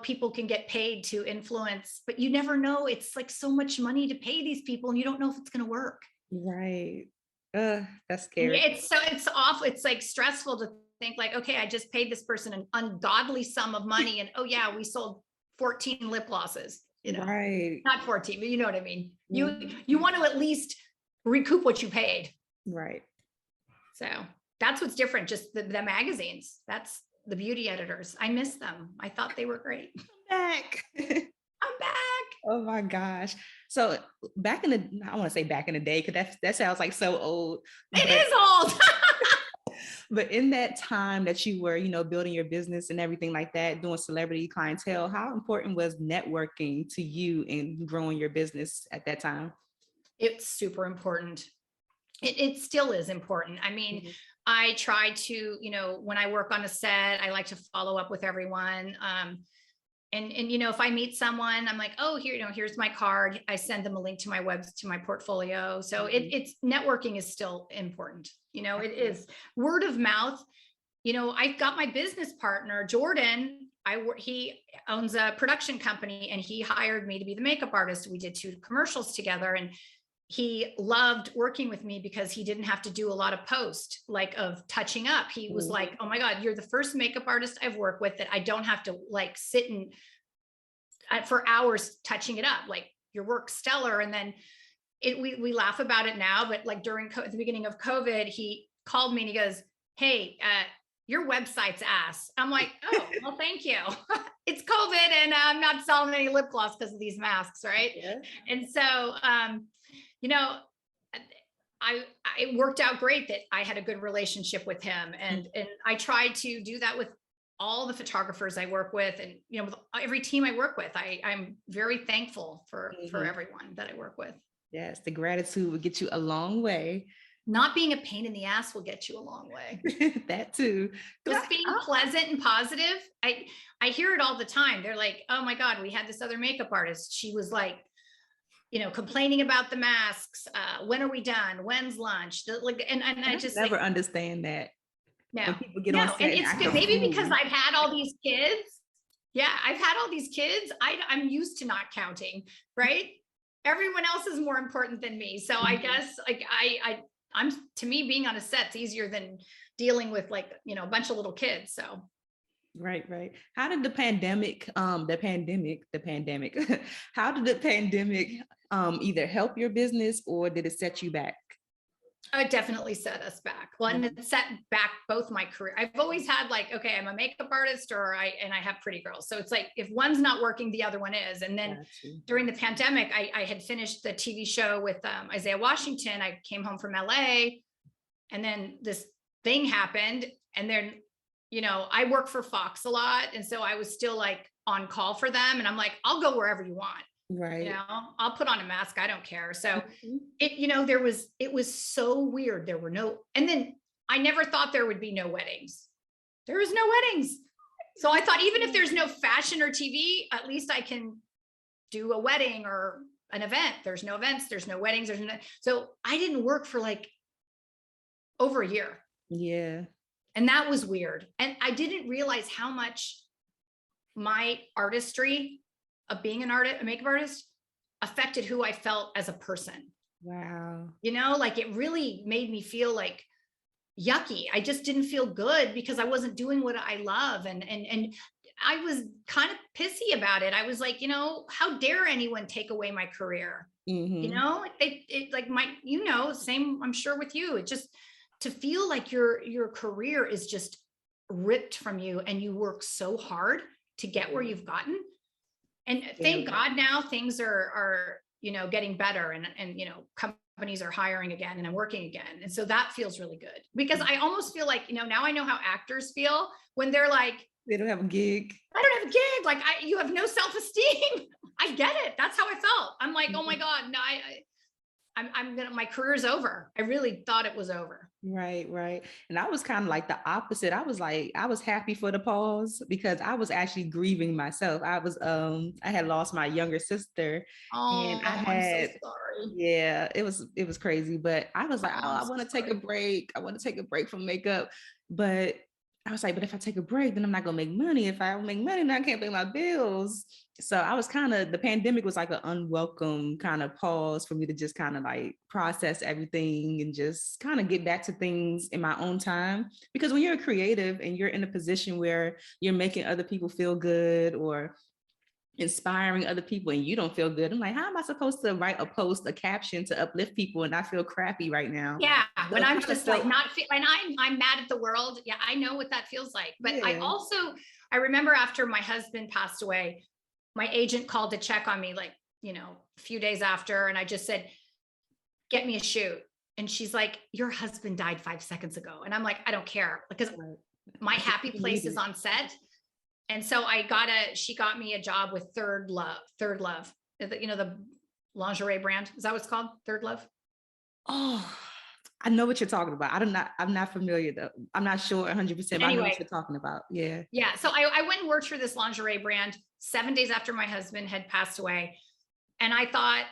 people can get paid to influence, but you never know. It's like so much money to pay these people and you don't know if it's going to work. Right. That's scary. It's awful. It's like stressful to think like, okay, I just paid this person an ungodly sum of money and oh yeah, we sold 14 lip glosses, Right. Not 14, but you know what I mean? You want to at least recoup what you paid. Right. So that's what's different. Just the magazines. That's the beauty editors. I miss them. I thought they were great. I'm back. I'm back. Oh my gosh. So I want to say back in the day, because that sounds like so old. It is old. But in that time that you were, building your business and everything like that, doing celebrity clientele, how important was networking to you in growing your business at that time? It's super important. It still is important. I mean, I try to, when I work on a set, I like to follow up with everyone. And if I meet someone, I'm like, oh, here's my card. I send them a link to my portfolio. So it's networking is still important. It is word of mouth. I got my business partner, Jordan. He owns a production company and he hired me to be the makeup artist. We did 2 commercials together and he loved working with me because he didn't have to do a lot of post, like of touching up. He was like, oh my God, you're the first makeup artist I've worked with that I don't have to like sit and for hours touching it up. Like your work's stellar. And then we laugh about it now, but like at the beginning of COVID, he called me and he goes, hey, your website's ass. I'm like, oh, well, thank you. It's COVID and I'm not selling any lip gloss because of these masks. Right. Yeah. And so, it worked out great that I had a good relationship with him. And I try to do that with all the photographers I work with and, with every team I work with. I'm very thankful for everyone that I work with. Yes. The gratitude will get you a long way. Not being a pain in the ass will get you a long way. That too. Just being pleasant and positive. I hear it all the time. They're like, oh my God, we had this other makeup artist. She was like, complaining about the masks. When are we done? When's lunch? And I just never understand that. No, when people get on set and it's maybe because I've had all these kids. Yeah, I've had all these kids. I'm used to not counting, right? Everyone else is more important than me. So I guess like I'm to me being on a set's easier than dealing with like, a bunch of little kids. So Right. How did the pandemic, how did the pandemic either help your business or did it set you back? It definitely set us back. Well, and it set back both my career. I've always had like, okay, I'm a makeup artist I have pretty girls. So it's like, if one's not working, the other one is. And then during the pandemic, I had finished the TV show with Isaiah Washington. I came home from LA and then this thing happened. And then, I work for Fox a lot. And so I was still like on call for them. And I'm like, I'll go wherever you want. Right. I'll put on a mask. I don't care. So it was so weird. There were and then I never thought there would be no weddings. There was no weddings. So I thought even if there's no fashion or TV, at least I can do a wedding or an event. There's no events. There's no weddings. So I didn't work for like over a year. Yeah. And that was weird. And I didn't realize how much my artistry of being a makeup artist affected who I felt as a person. Wow. Like it really made me feel like yucky. I just didn't feel good because I wasn't doing what I love. And I was kind of pissy about it. I was like, how dare anyone take away my career? Same, I'm sure with you, it just, to feel like your career is just ripped from you and you work so hard to get where you've gotten. And thank God now things are getting better and companies are hiring again and I'm working again. And so that feels really good because I almost feel like, now I know how actors feel when they're like, they don't have a gig. I don't have a gig. Like you have no self-esteem. I get it. That's how I felt. I'm like, oh my God, no, my career's over. I really thought it was over. Right. And I was kind of like the opposite. I was happy for the pause because I was actually grieving myself. I had lost my younger sister. Oh, and I'm so sorry. Yeah, it was crazy. But I was like, I want to take a break. I want to take a break from makeup. But I was like, but if I take a break, then I'm not gonna make money. If I don't make money, then I can't pay my bills. So I was the pandemic was like an unwelcome kind of pause for me to just kind of like process everything and just kind of get back to things in my own time. Because when you're a creative and you're in a position where you're making other people feel good or inspiring other people and you don't feel good, I'm like, how am I supposed to write a post, a caption to uplift people and I feel crappy right now? Yeah, So when I'm just like when I'm mad at the world. Yeah, I know what that feels like. But yeah. I remember after my husband passed away, my agent called to check on me, like, a few days after, and I just said, get me a shoot. And she's like, your husband died 5 seconds ago. And I'm like, I don't care, because my happy place is on set. And so she got me a job with Third Love, the lingerie brand. Is that what it's called? Third Love? Oh, I know what you're talking about. I'm not familiar though. I'm not sure 100%, but I know what you're talking about. Yeah. Yeah. So I went and worked for this lingerie brand 7 days after my husband had passed away. And I thought,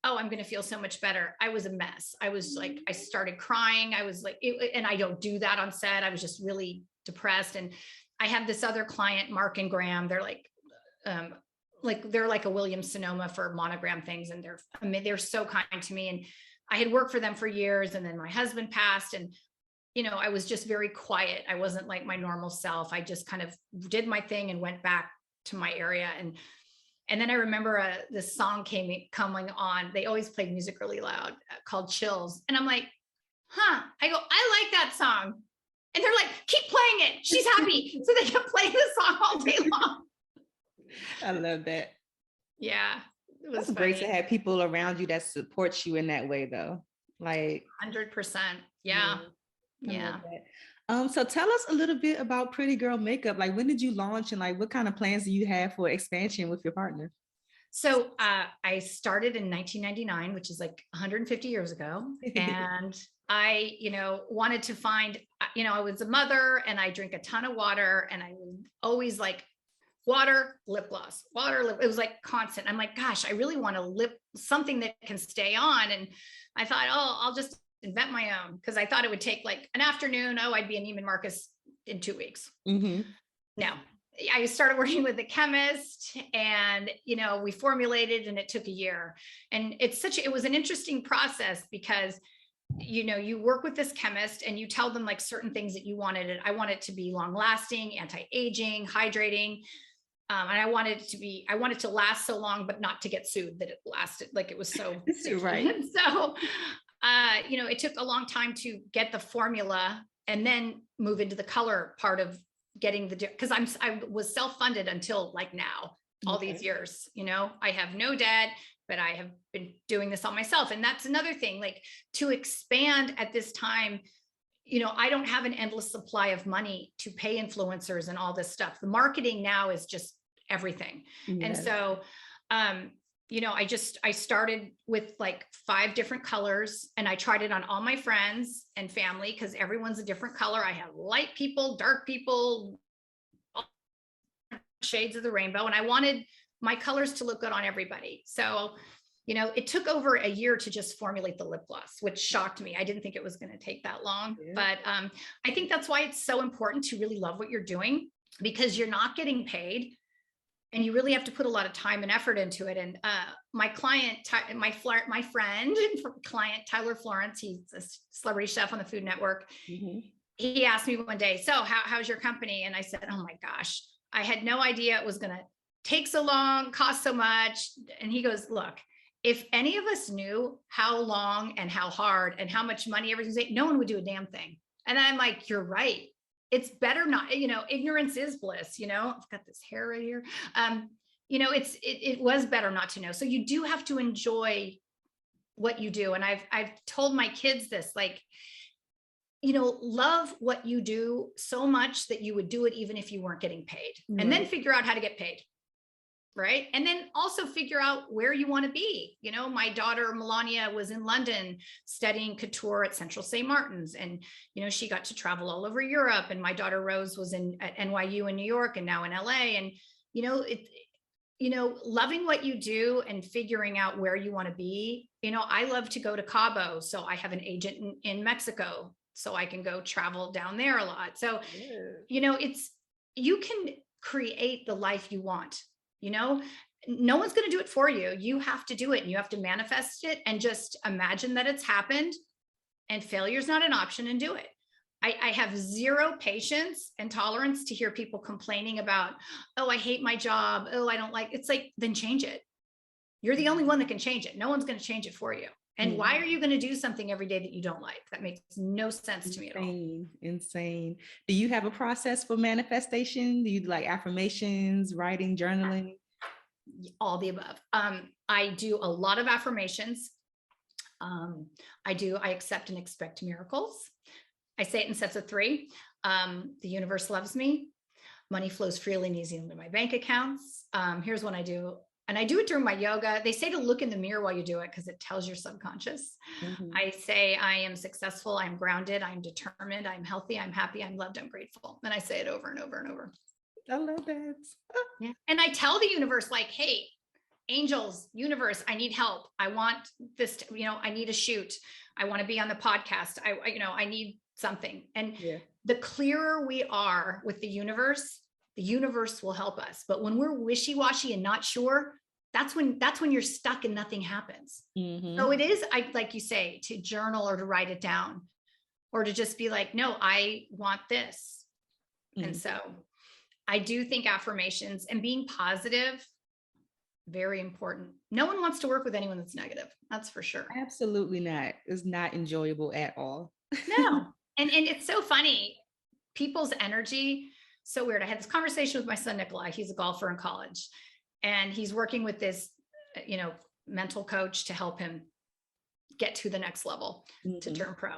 oh, I'm going to feel so much better. I was a mess. I was like, I started crying. I was like, and I don't do that on set. I was just really depressed. And I have this other client, Mark and Graham. They're they're like a Williams Sonoma for monogram things. And they're so kind to me. And I had worked for them for years. And then my husband passed, and, I was just very quiet. I wasn't like my normal self. I just kind of did my thing and went back to my area. And then I remember this song coming on. They always played music really loud, called Chills. And I'm like, I go, I like that song. And they're like, keep playing it. She's happy. So they kept playing the song all day long. I love that. Yeah. It was great to have people around you that support you in that way though. Like 100%. Yeah. Yeah. So tell us a little bit about Pretty Girl Makeup. Like, when did you launch, and like what kind of plans do you have for expansion with your partner? So I started in 1999, which is like 150 years ago. And I, wanted to find, I was a mother and I drink a ton of water, and I was always like water, lip gloss, water, lip. It was like constant. I'm like, gosh, I really want something that can stay on. And I thought, oh, I'll just invent my own, because I thought it would take like an afternoon. Oh, I'd be in Neiman Marcus in 2 weeks. Mm-hmm. No, I started working with a chemist, and, we formulated, and it took a year. And it was an interesting process, because, you work with this chemist and you tell them like certain things that you wanted it. I want it to be long lasting, anti-aging, hydrating. And I wanted it to last so long, but not to get sued, that it lasted, like it was so right. And so, it took a long time to get the formula and then move into the color part of getting because I was self-funded until like now, all these years. I have no debt, but I have been doing this all myself. And that's another thing, like, to expand at this time, I don't have an endless supply of money to pay influencers and all this stuff. The marketing now is just everything. Yes. And so, I started with like 5 different colors, and I tried it on all my friends and family, because everyone's a different color. I have light people, dark people, all shades of the rainbow. And I wanted my colors to look good on everybody. So, it took over a year to just formulate the lip gloss, which shocked me. I didn't think it was going to take that long. Yeah. But I think that's why it's so important to really love what you're doing, because you're not getting paid. And you really have to put a lot of time and effort into it. And my client, my friend and client, Tyler Florence, he's a celebrity chef on the Food Network. Mm-hmm. He asked me one day, so how's your company? And I said, oh my gosh, I had no idea it was going to take so long, cost so much. And he goes, look, if any of us knew how long and how hard and how much money everything's like, no one would do a damn thing. And I'm like, you're right. It's better not, ignorance is bliss, I've got this hair right here. It was better not to know. So you do have to enjoy what you do. And I've told my kids this, like, love what you do so much that you would do it even if you weren't getting paid, and then figure out how to get paid. Right. And then also figure out where you want to be. My daughter, Melania, was in London studying couture at Central St. Martin's. And, she got to travel all over Europe. And my daughter, Rose, was at NYU in New York and now in LA. And, loving what you do and figuring out where you want to be. I love to go to Cabo. So I have an agent in Mexico. so I can go travel down there a lot. So, Yeah. you can create the life you want, no one's going to do it for you. You have to do it, and you have to manifest it and just imagine that it's happened, and failure is not an option, and do it. I have zero patience and tolerance to hear people complaining about, oh, I hate my job. Oh, I don't like, it's like, then change it. You're the only one that can change it. No one's going to change it for you. And why are you going to do something every day that you don't like? That makes no sense to me at all. Insane. Do you have a process for manifestation? Do you like affirmations, writing, journaling? All the above. I do a lot of affirmations. I accept and expect miracles. I say it in sets of 3. The universe loves me. Money flows freely and easily into my bank accounts. Here's what I do. And I do it during my yoga. They say to look in the mirror while you do it because it tells your subconscious. I say, I am successful. I'm grounded. I'm determined. I'm healthy. I'm happy. I'm loved. I'm grateful. And I say it over and over and over. I love that. Yeah. And I tell the universe, like, hey, angels, universe, I need help. I want this, I need a shoot. I want to be on the podcast. I need something. And the clearer we are with the universe will help us. But when we're wishy-washy and not sure, that's when you're stuck and nothing happens. So it is, like you say, to journal or to write it down, or to just be like, no, I want this. And so I do think affirmations and being positive, very important. No one wants to work with anyone that's negative. That's for sure. Absolutely not. It's not enjoyable at all. No. And it's so funny. People's energy, so weird. I had this conversation with my son, Nikolai. He's a golfer in college, and he's working with this, mental coach to help him get to the next level to turn pro.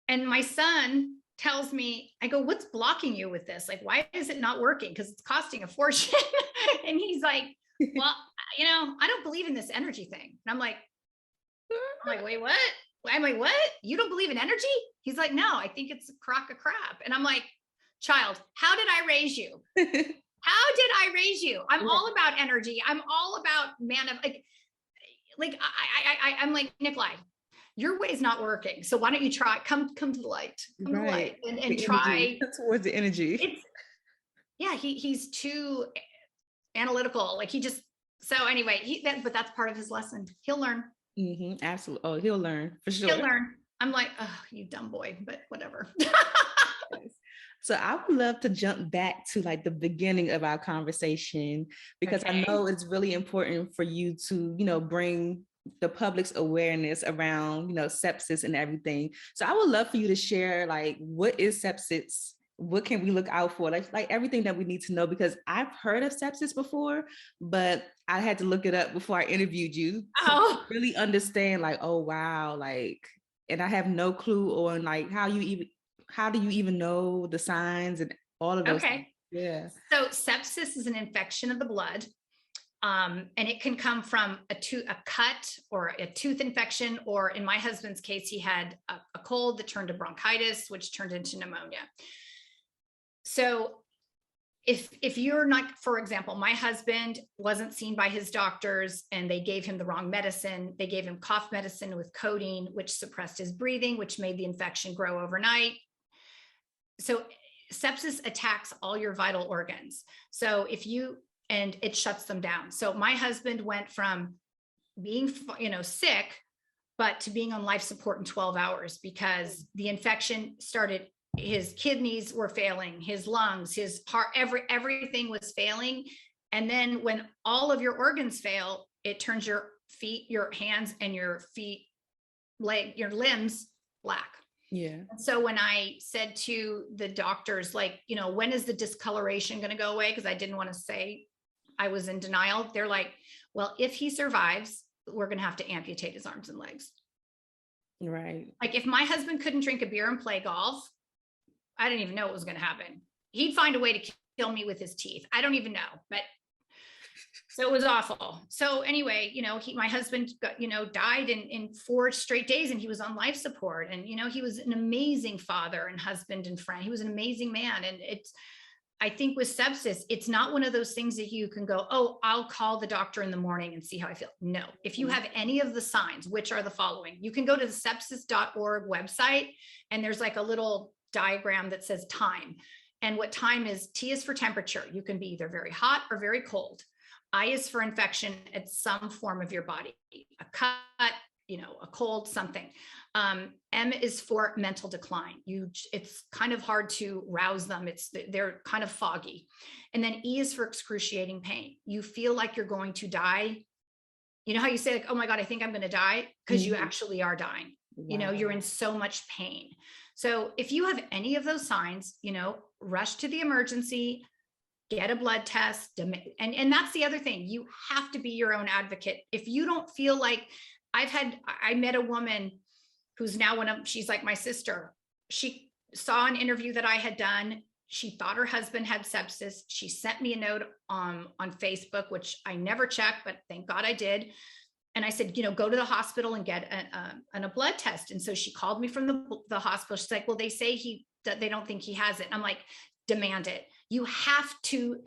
And my son tells me, I go, what's blocking you with this? Like, why is it not working? Because it's costing a fortune. And he's like, well, I don't believe in this energy thing. And I'm like, wait, what? I'm like, what? You don't believe in energy? He's like, no, I think it's a crock of crap. And I'm like, child, how did I raise you? How did I raise you? I'm all about energy. I'm all about I'm like, Nikolai, your way is not working. So why don't you try, come to the light, to the light and try towards the energy. He's too analytical. Like so anyway, but that's part of his lesson. He'll learn. Absolutely. Oh, he'll learn for sure. He'll learn. I'm like, oh, you dumb boy, but whatever. So I would love to jump back to like the beginning of our conversation, because I know it's really important for you to, bring the public's awareness around, sepsis and everything. So I would love for you to share, like, what is sepsis? What can we look out for? Like everything that we need to know, because I've heard of sepsis before, but I had to look it up before I interviewed you to really understand, like, oh, wow. Like, and I have no clue on like how do you even know the signs and all of those things? Yeah. So sepsis is an infection of the blood. And it can come from a cut or a tooth infection, or in my husband's case, he had a cold that turned to bronchitis, which turned into pneumonia. So if you're not, for example, my husband wasn't seen by his doctors and they gave him the wrong medicine. They gave him cough medicine with codeine, which suppressed his breathing, which made the infection grow overnight. So sepsis attacks all your vital organs. So and it shuts them down. So my husband went from being, sick, but to being on life support in 12 hours because the infection started. His kidneys were failing, his lungs, his heart, everything was failing. And then when all of your organs fail, it turns your feet, your hands, and your feet, your limbs black. Yeah. So when I said to the doctors, like, when is the discoloration going to go away? Because I didn't want to say I was in denial. They're like, well, if he survives, we're going to have to amputate his arms and legs. Right. Like if my husband couldn't drink a beer and play golf, I didn't even know what was going to happen. He'd find a way to kill me with his teeth. I don't even know, but so it was awful. So anyway, my husband got, died in 4 straight days and he was on life support. And, he was an amazing father and husband and friend. He was an amazing man. And I think with sepsis, it's not one of those things that you can go, oh, I'll call the doctor in the morning and see how I feel. No, if you have any of the signs, which are the following, you can go to the sepsis.org website, and there's like a little diagram that says time. And what time is, T is for temperature. You can be either very hot or very cold. I is for infection at some form of your body, a cut, a cold, something. M is for mental decline. It's kind of hard to rouse them. They're kind of foggy. And then E is for excruciating pain. You feel like you're going to die. You know how you say, like, oh my God, I think I'm going to die, because you actually are dying. Wow. You're in so much pain. So if you have any of those signs, rush to the emergency, get a blood test. And that's the other thing. You have to be your own advocate. If you don't feel like, I met a woman who's now she's like my sister. She saw an interview that I had done. She thought her husband had sepsis. She sent me a note on Facebook, which I never checked, but thank God I did. And I said, go to the hospital and get a blood test. And so she called me from the hospital. She's like, well, they say they don't think he has it. And I'm like, demand it. You have to,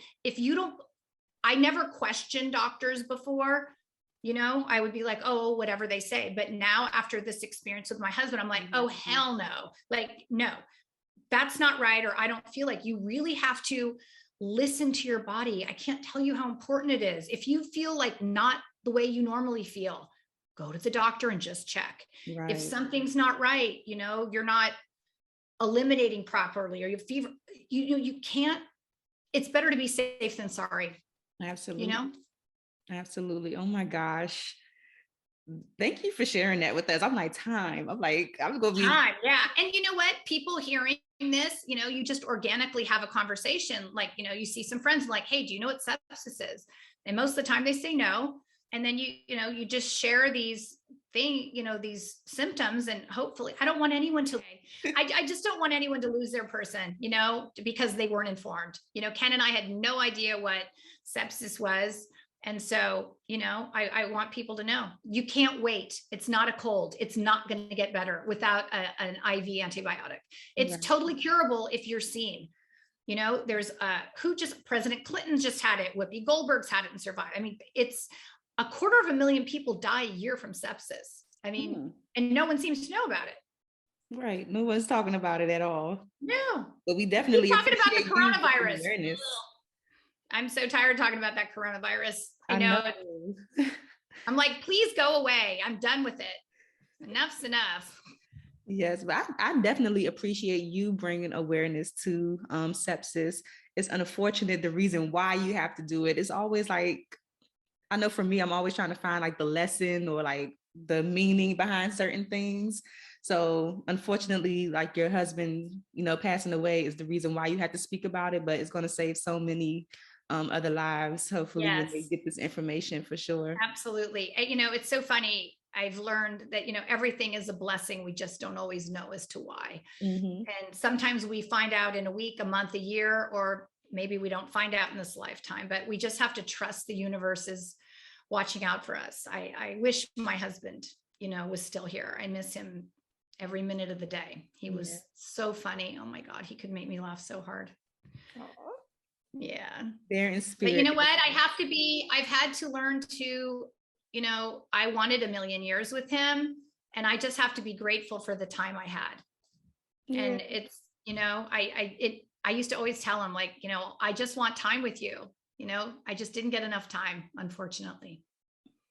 I never questioned doctors before. I would be like, oh, whatever they say. But now after this experience with my husband, I'm like, oh, hell no. Like, no, that's not right. Or I don't feel like. You really have to listen to your body. I can't tell you how important it is. If you feel like not the way you normally feel, go to the doctor and just check. Right. If something's not right, you're not eliminating properly, or you have fever, you can't, it's better to be safe than sorry. Absolutely. Absolutely. Oh my gosh. Thank you for sharing that with us. I'm like, I'm going to be time. Yeah. And you know what? People hearing this, you just organically have a conversation. Like, you see some friends like, hey, do you know what sepsis is? And most of the time they say no. And then you just share these things, these symptoms, and hopefully I don't want anyone to, I just don't want anyone to lose their person, because they weren't informed. Ken and I had no idea what sepsis was. And so, I want people to know, you can't wait. It's not a cold. It's not going to get better without an IV antibiotic. It's totally curable if you're seen. There's President Clinton just had it. Whoopi Goldberg's had it and survived. I mean, it's 250,000 people die a year from sepsis. I mean, and no one seems to know about it. Right. No one's talking about it at all. No. But we definitely talking about the coronavirus. I'm so tired of talking about that coronavirus. I know. I'm like, please go away. I'm done with it. Enough's enough. Yes, but I definitely appreciate you bringing awareness to sepsis. It's unfortunate the reason why you have to do it. It's always like, I know for me, I'm always trying to find like the lesson or like the meaning behind certain things. So unfortunately, like your husband, passing away is the reason why you had to speak about it, but it's going to save so many other lives, hopefully, when they get this information, for sure. Absolutely. It's so funny. I've learned that, everything is a blessing. We just don't always know as to why. And sometimes we find out in a week, a month, a year, or maybe we don't find out in this lifetime, but we just have to trust the universe is watching out for us. I wish my husband, was still here. I miss him every minute of the day. He was so funny. Oh my God. He could make me laugh so hard. Aww. Yeah. There in spirit. But you know what? I've had to learn to, I wanted 1,000,000 years with him, and I just have to be grateful for the time I had. Yeah. And it's, I used to always tell him, like, I just want time with you. I just didn't get enough time, unfortunately.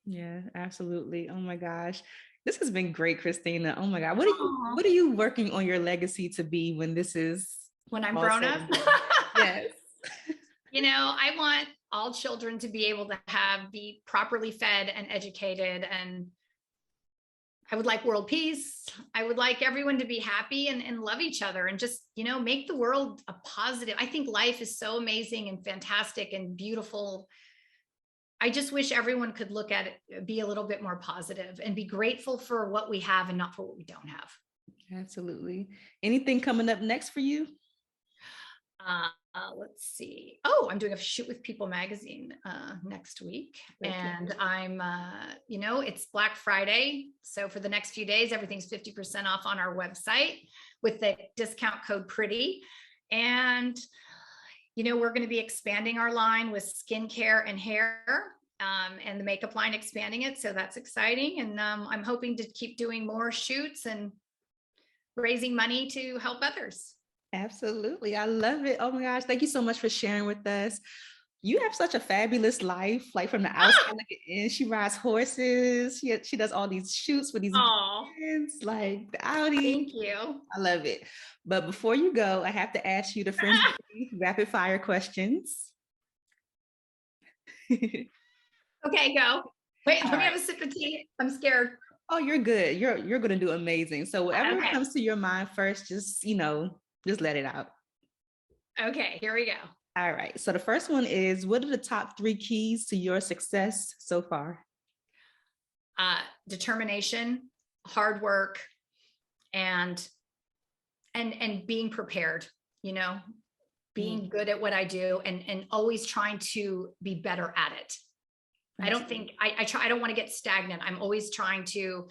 Yeah, absolutely. Oh my gosh. This has been great, Christina. Oh my God. What are you working on your legacy to be when I'm grown up? Yes. I want all children to be able to be properly fed and educated. And I would like world peace. I would like everyone to be happy and love each other and just, make the world a positive. I think life is so amazing and fantastic and beautiful. I just wish everyone could look at it, be a little bit more positive and be grateful for what we have and not for what we don't have. Absolutely. Anything coming up next for you? Let's see. Oh, I'm doing a shoot with People magazine next week. Okay. And I'm, it's Black Friday. So for the next few days, everything's 50% off on our website with the discount code PRETTY. And, we're going to be expanding our line with skincare and hair, and the makeup line, expanding it. So that's exciting. And I'm hoping to keep doing more shoots and raising money to help others. Absolutely. I love it. Oh my gosh. Thank you so much for sharing with us. You have such a fabulous life, like from the outside looking in. She rides horses. She does all these shoots with these kids, like the Audi. Thank you. I love it. But before you go, I have to ask you the Friends rapid fire questions. Okay, go. Wait, let me right. have a sip of tea. I'm scared. Oh, you're good. You're gonna do amazing. So whatever comes to your mind first, just let it out. Okay, here we go. All right. So the first one is, what are the top 3 keys to your success so far? Determination, hard work, and being prepared, being good at what I do, and always trying to be better at it. I don't think I don't want to get stagnant. I'm always trying to,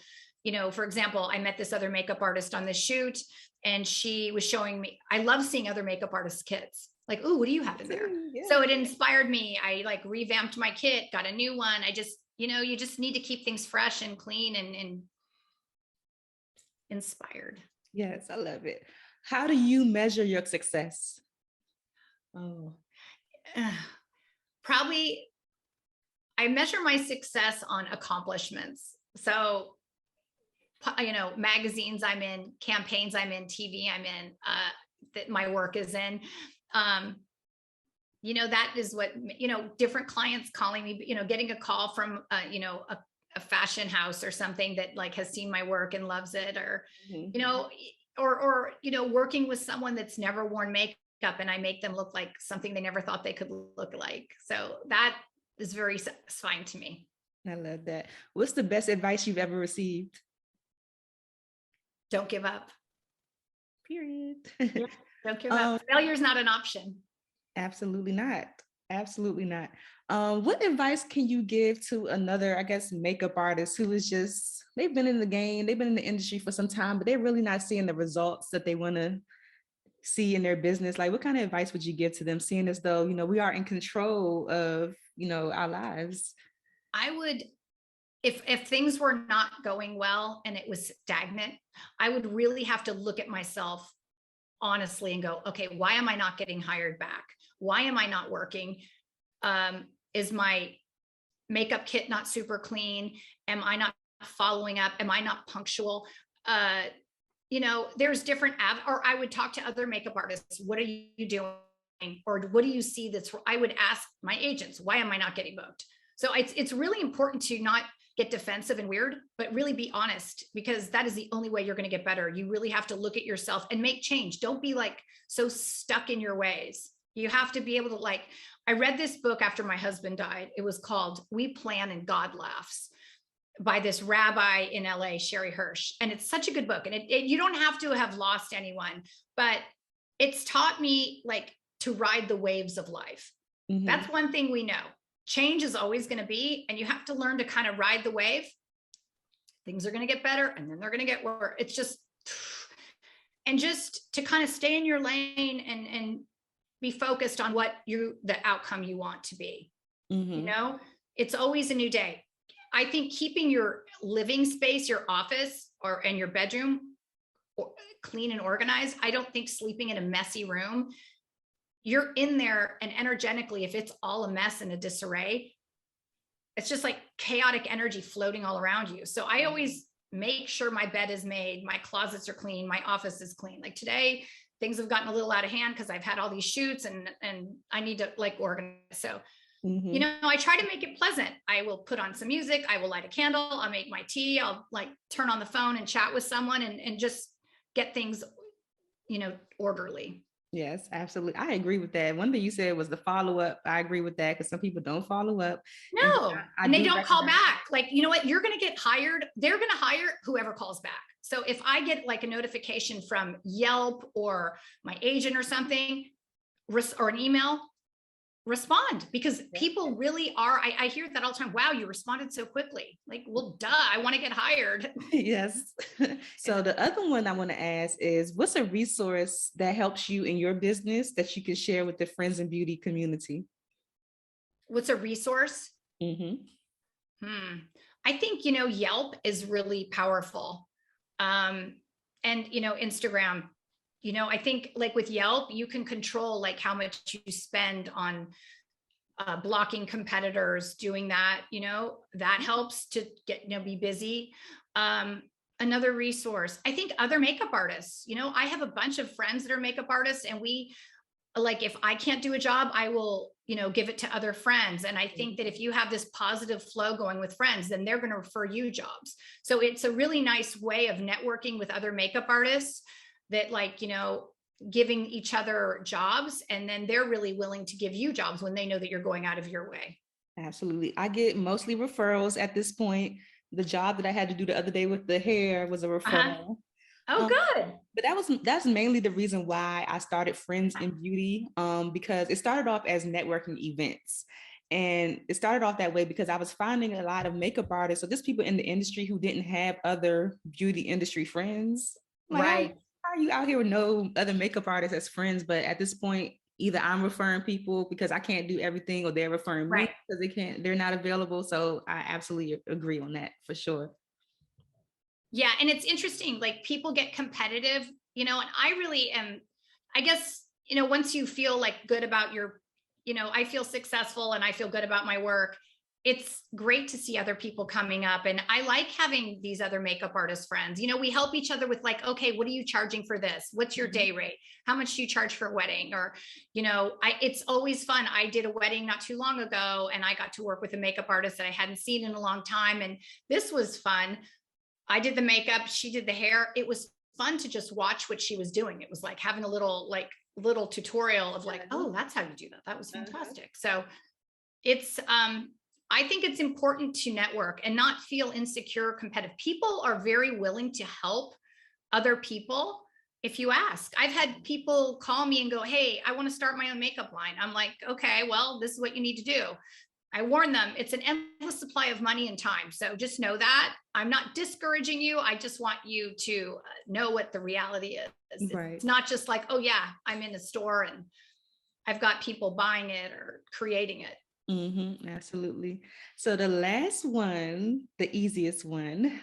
for example, I met this other makeup artist on this shoot, and she was showing me, I love seeing other makeup artists' kits. Like, oh, what do you have in there? Yeah. So it inspired me. I revamped my kit, got a new one. I just, you just need to keep things fresh and clean and inspired. Yes, I love it. How do you measure your success? Probably I measure my success on accomplishments. So, magazines I'm in, campaigns I'm in, TV I'm in, that my work is in. That is what, different clients calling me, getting a call from, a fashion house or something that has seen my work and loves it, or, or working with someone that's never worn makeup and I make them look like something they never thought they could look like. So that is very satisfying to me. I love that. What's the best advice you've ever received? Don't give up. Period. Yeah, don't give up. Failure is not an option. Absolutely not. Absolutely not. What advice can you give to another, I guess, makeup artist who is they've been in the game, they've been in the industry for some time, but they're really not seeing the results that they want to see in their business? Like, what kind of advice would you give to them, seeing as though, we are in control of, our lives? I would, if things were not going well and it was stagnant, I would really have to look at myself honestly and go, okay, why am I not getting hired back? Why am I not working? Is my makeup kit not super clean? Am I not following up? Am I not punctual? There's different or I would talk to other makeup artists. What are you doing? Or what do you see I would ask my agents, why am I not getting booked? So it's really important to not get defensive and weird, but really be honest, because that is the only way you're going to get better. You really have to look at yourself and make change. Don't be so stuck in your ways. You have to be able to I read this book after my husband died. It was called We Plan and God Laughs, by this rabbi in LA, Sherry Hirsch. And it's such a good book. And you don't have to have lost anyone, but it's taught me to ride the waves of life. Mm-hmm. That's one thing we know. Change is always going to be, and you have to learn to kind of ride the wave. Things are going to get better and then they're going to get worse. It's just to kind of stay in your lane and be focused on the outcome you want to be. Mm-hmm. It's always a new day. I think keeping your living space, your office and your bedroom clean and organized. I don't think sleeping in a messy room, you're in there, and energetically, if it's all a mess and a disarray, it's just chaotic energy floating all around you. So I always make sure my bed is made, my closets are clean, my office is clean. Today, things have gotten a little out of hand because I've had all these shoots and I need to organize. So, mm-hmm. I try to make it pleasant. I will put on some music. I will light a candle. I'll make my tea. I'll turn on the phone and chat with someone and just get things, orderly. Yes, absolutely. I agree with that. One thing you said was the follow-up. I agree with that, because some people don't follow up. No, and they don't call back. You know what? You're going to get hired. They're going to hire whoever calls back. So if I get a notification from Yelp or my agent or something, or an email, respond, because people really are. I hear that all the time. Wow, you responded so quickly. Like, well, duh, I want to get hired. Yes. So the other one I want to ask is, what's a resource that helps you in your business that you can share with the Friends in Beauty community? What's a resource? Mm-hmm. I think, Yelp is really powerful. And, Instagram, I think like with Yelp, you can control like how much you spend on blocking competitors, doing that, that helps to get, be busy. Another resource, I think other makeup artists, I have a bunch of friends that are makeup artists, and we like, if I can't do a job, I will, give it to other friends. And I think that if you have this positive flow going with friends, then they're going to refer you jobs. So it's a really nice way of networking with other makeup artists that like, giving each other jobs, and then they're really willing to give you jobs when they know that you're going out of your way. Absolutely. I get mostly referrals at this point. The job that I had to do the other day with the hair was a referral. Oh, good. But that's mainly the reason why I started Friends in Beauty, because it started off as networking events. And it started off that way because I was finding a lot of makeup artists, so just people in the industry who didn't have other beauty industry friends. Like, right. How are you out here with no other makeup artists as friends? But at this point, either I'm referring people because I can't do everything, or they're referring me because they're not available. So I absolutely agree on that for sure. Yeah. And it's interesting, like people get competitive, and I really am, I guess, once you feel like good about your, I feel successful and I feel good about my work, it's great to see other people coming up. And I like having these other makeup artist friends. We help each other with like, okay, what are you charging for this? What's your day rate? How much do you charge for a wedding? Or, it's always fun. I did a wedding not too long ago, and I got to work with a makeup artist that I hadn't seen in a long time. And this was fun. I did the makeup, she did the hair. It was fun to just watch what she was doing. It was like having a little tutorial of like, oh, that's how you do that. That was fantastic. So it's, I think it's important to network and not feel insecure, competitive. People are very willing to help other people if you ask. I've had people call me and go, hey, I want to start my own makeup line. I'm like, okay, well, this is what you need to do. I warn them, it's an endless supply of money and time. So just know that. I'm not discouraging you. I just want you to know what the reality is. Right. It's not just like, oh yeah, I'm in a store and I've got people buying it or creating it. Mm-hmm, absolutely. So the last one, the easiest one,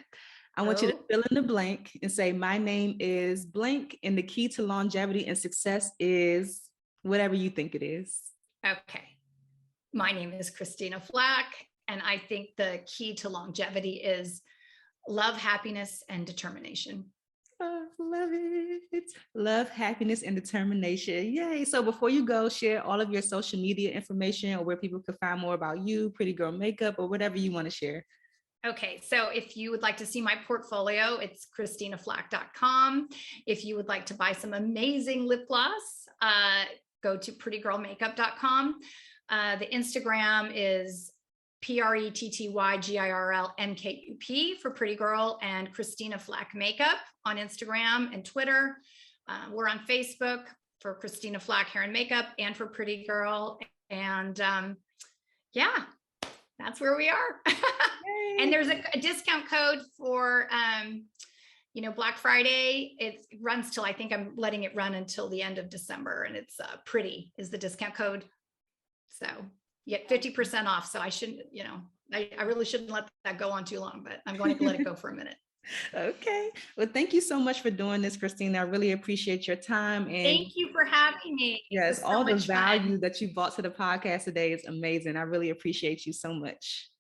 I want you to fill in the blank and say, my name is blank, and the key to longevity and success is whatever you think it is. Okay. My name is Christina Flach, and I think the key to longevity is love, happiness, and determination. Oh, love it. Love, happiness, and determination. Yay. So before you go, share all of your social media information or where people can find more about you, Pretty Girl Makeup, or whatever you want to share. Okay, so if you would like to see my portfolio, it's ChristinaFlach.com. If you would like to buy some amazing lip gloss, go to PrettyGirlMakeup.com. The Instagram is PrettyGirlMKUP for Pretty Girl, and Christina Flach Makeup on Instagram and Twitter. We're on Facebook for Christina Flach Hair and Makeup and for Pretty Girl. And yeah, that's where we are. And there's a discount code for Black Friday. It runs till, I think I'm letting it run until the end of December, and it's Pretty is the discount code. So you get 50% off. So I shouldn't, I really shouldn't let that go on too long, but I'm going to let it go for a minute. Okay. Well, thank you so much for doing this, Christina. I really appreciate your time. And thank you for having me. Yes, all the value that you brought to the podcast today is amazing. I really appreciate you so much.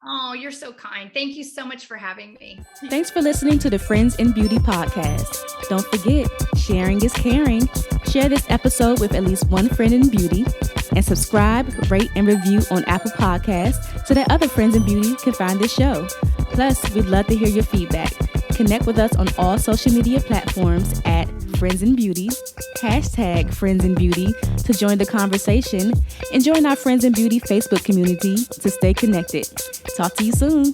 Oh, you're so kind. Thank you so much for having me. Thanks for listening to the Friends in Beauty podcast. Don't forget, sharing is caring. Share this episode with at least one friend in beauty, and subscribe, rate, and review on Apple Podcasts so that other friends in beauty can find this show. Plus, we'd love to hear your feedback. Connect with us on all social media platforms at Friends in Beauty, #Friends in Beauty to join the conversation, and join our Friends in Beauty Facebook community to stay connected. Talk to you soon.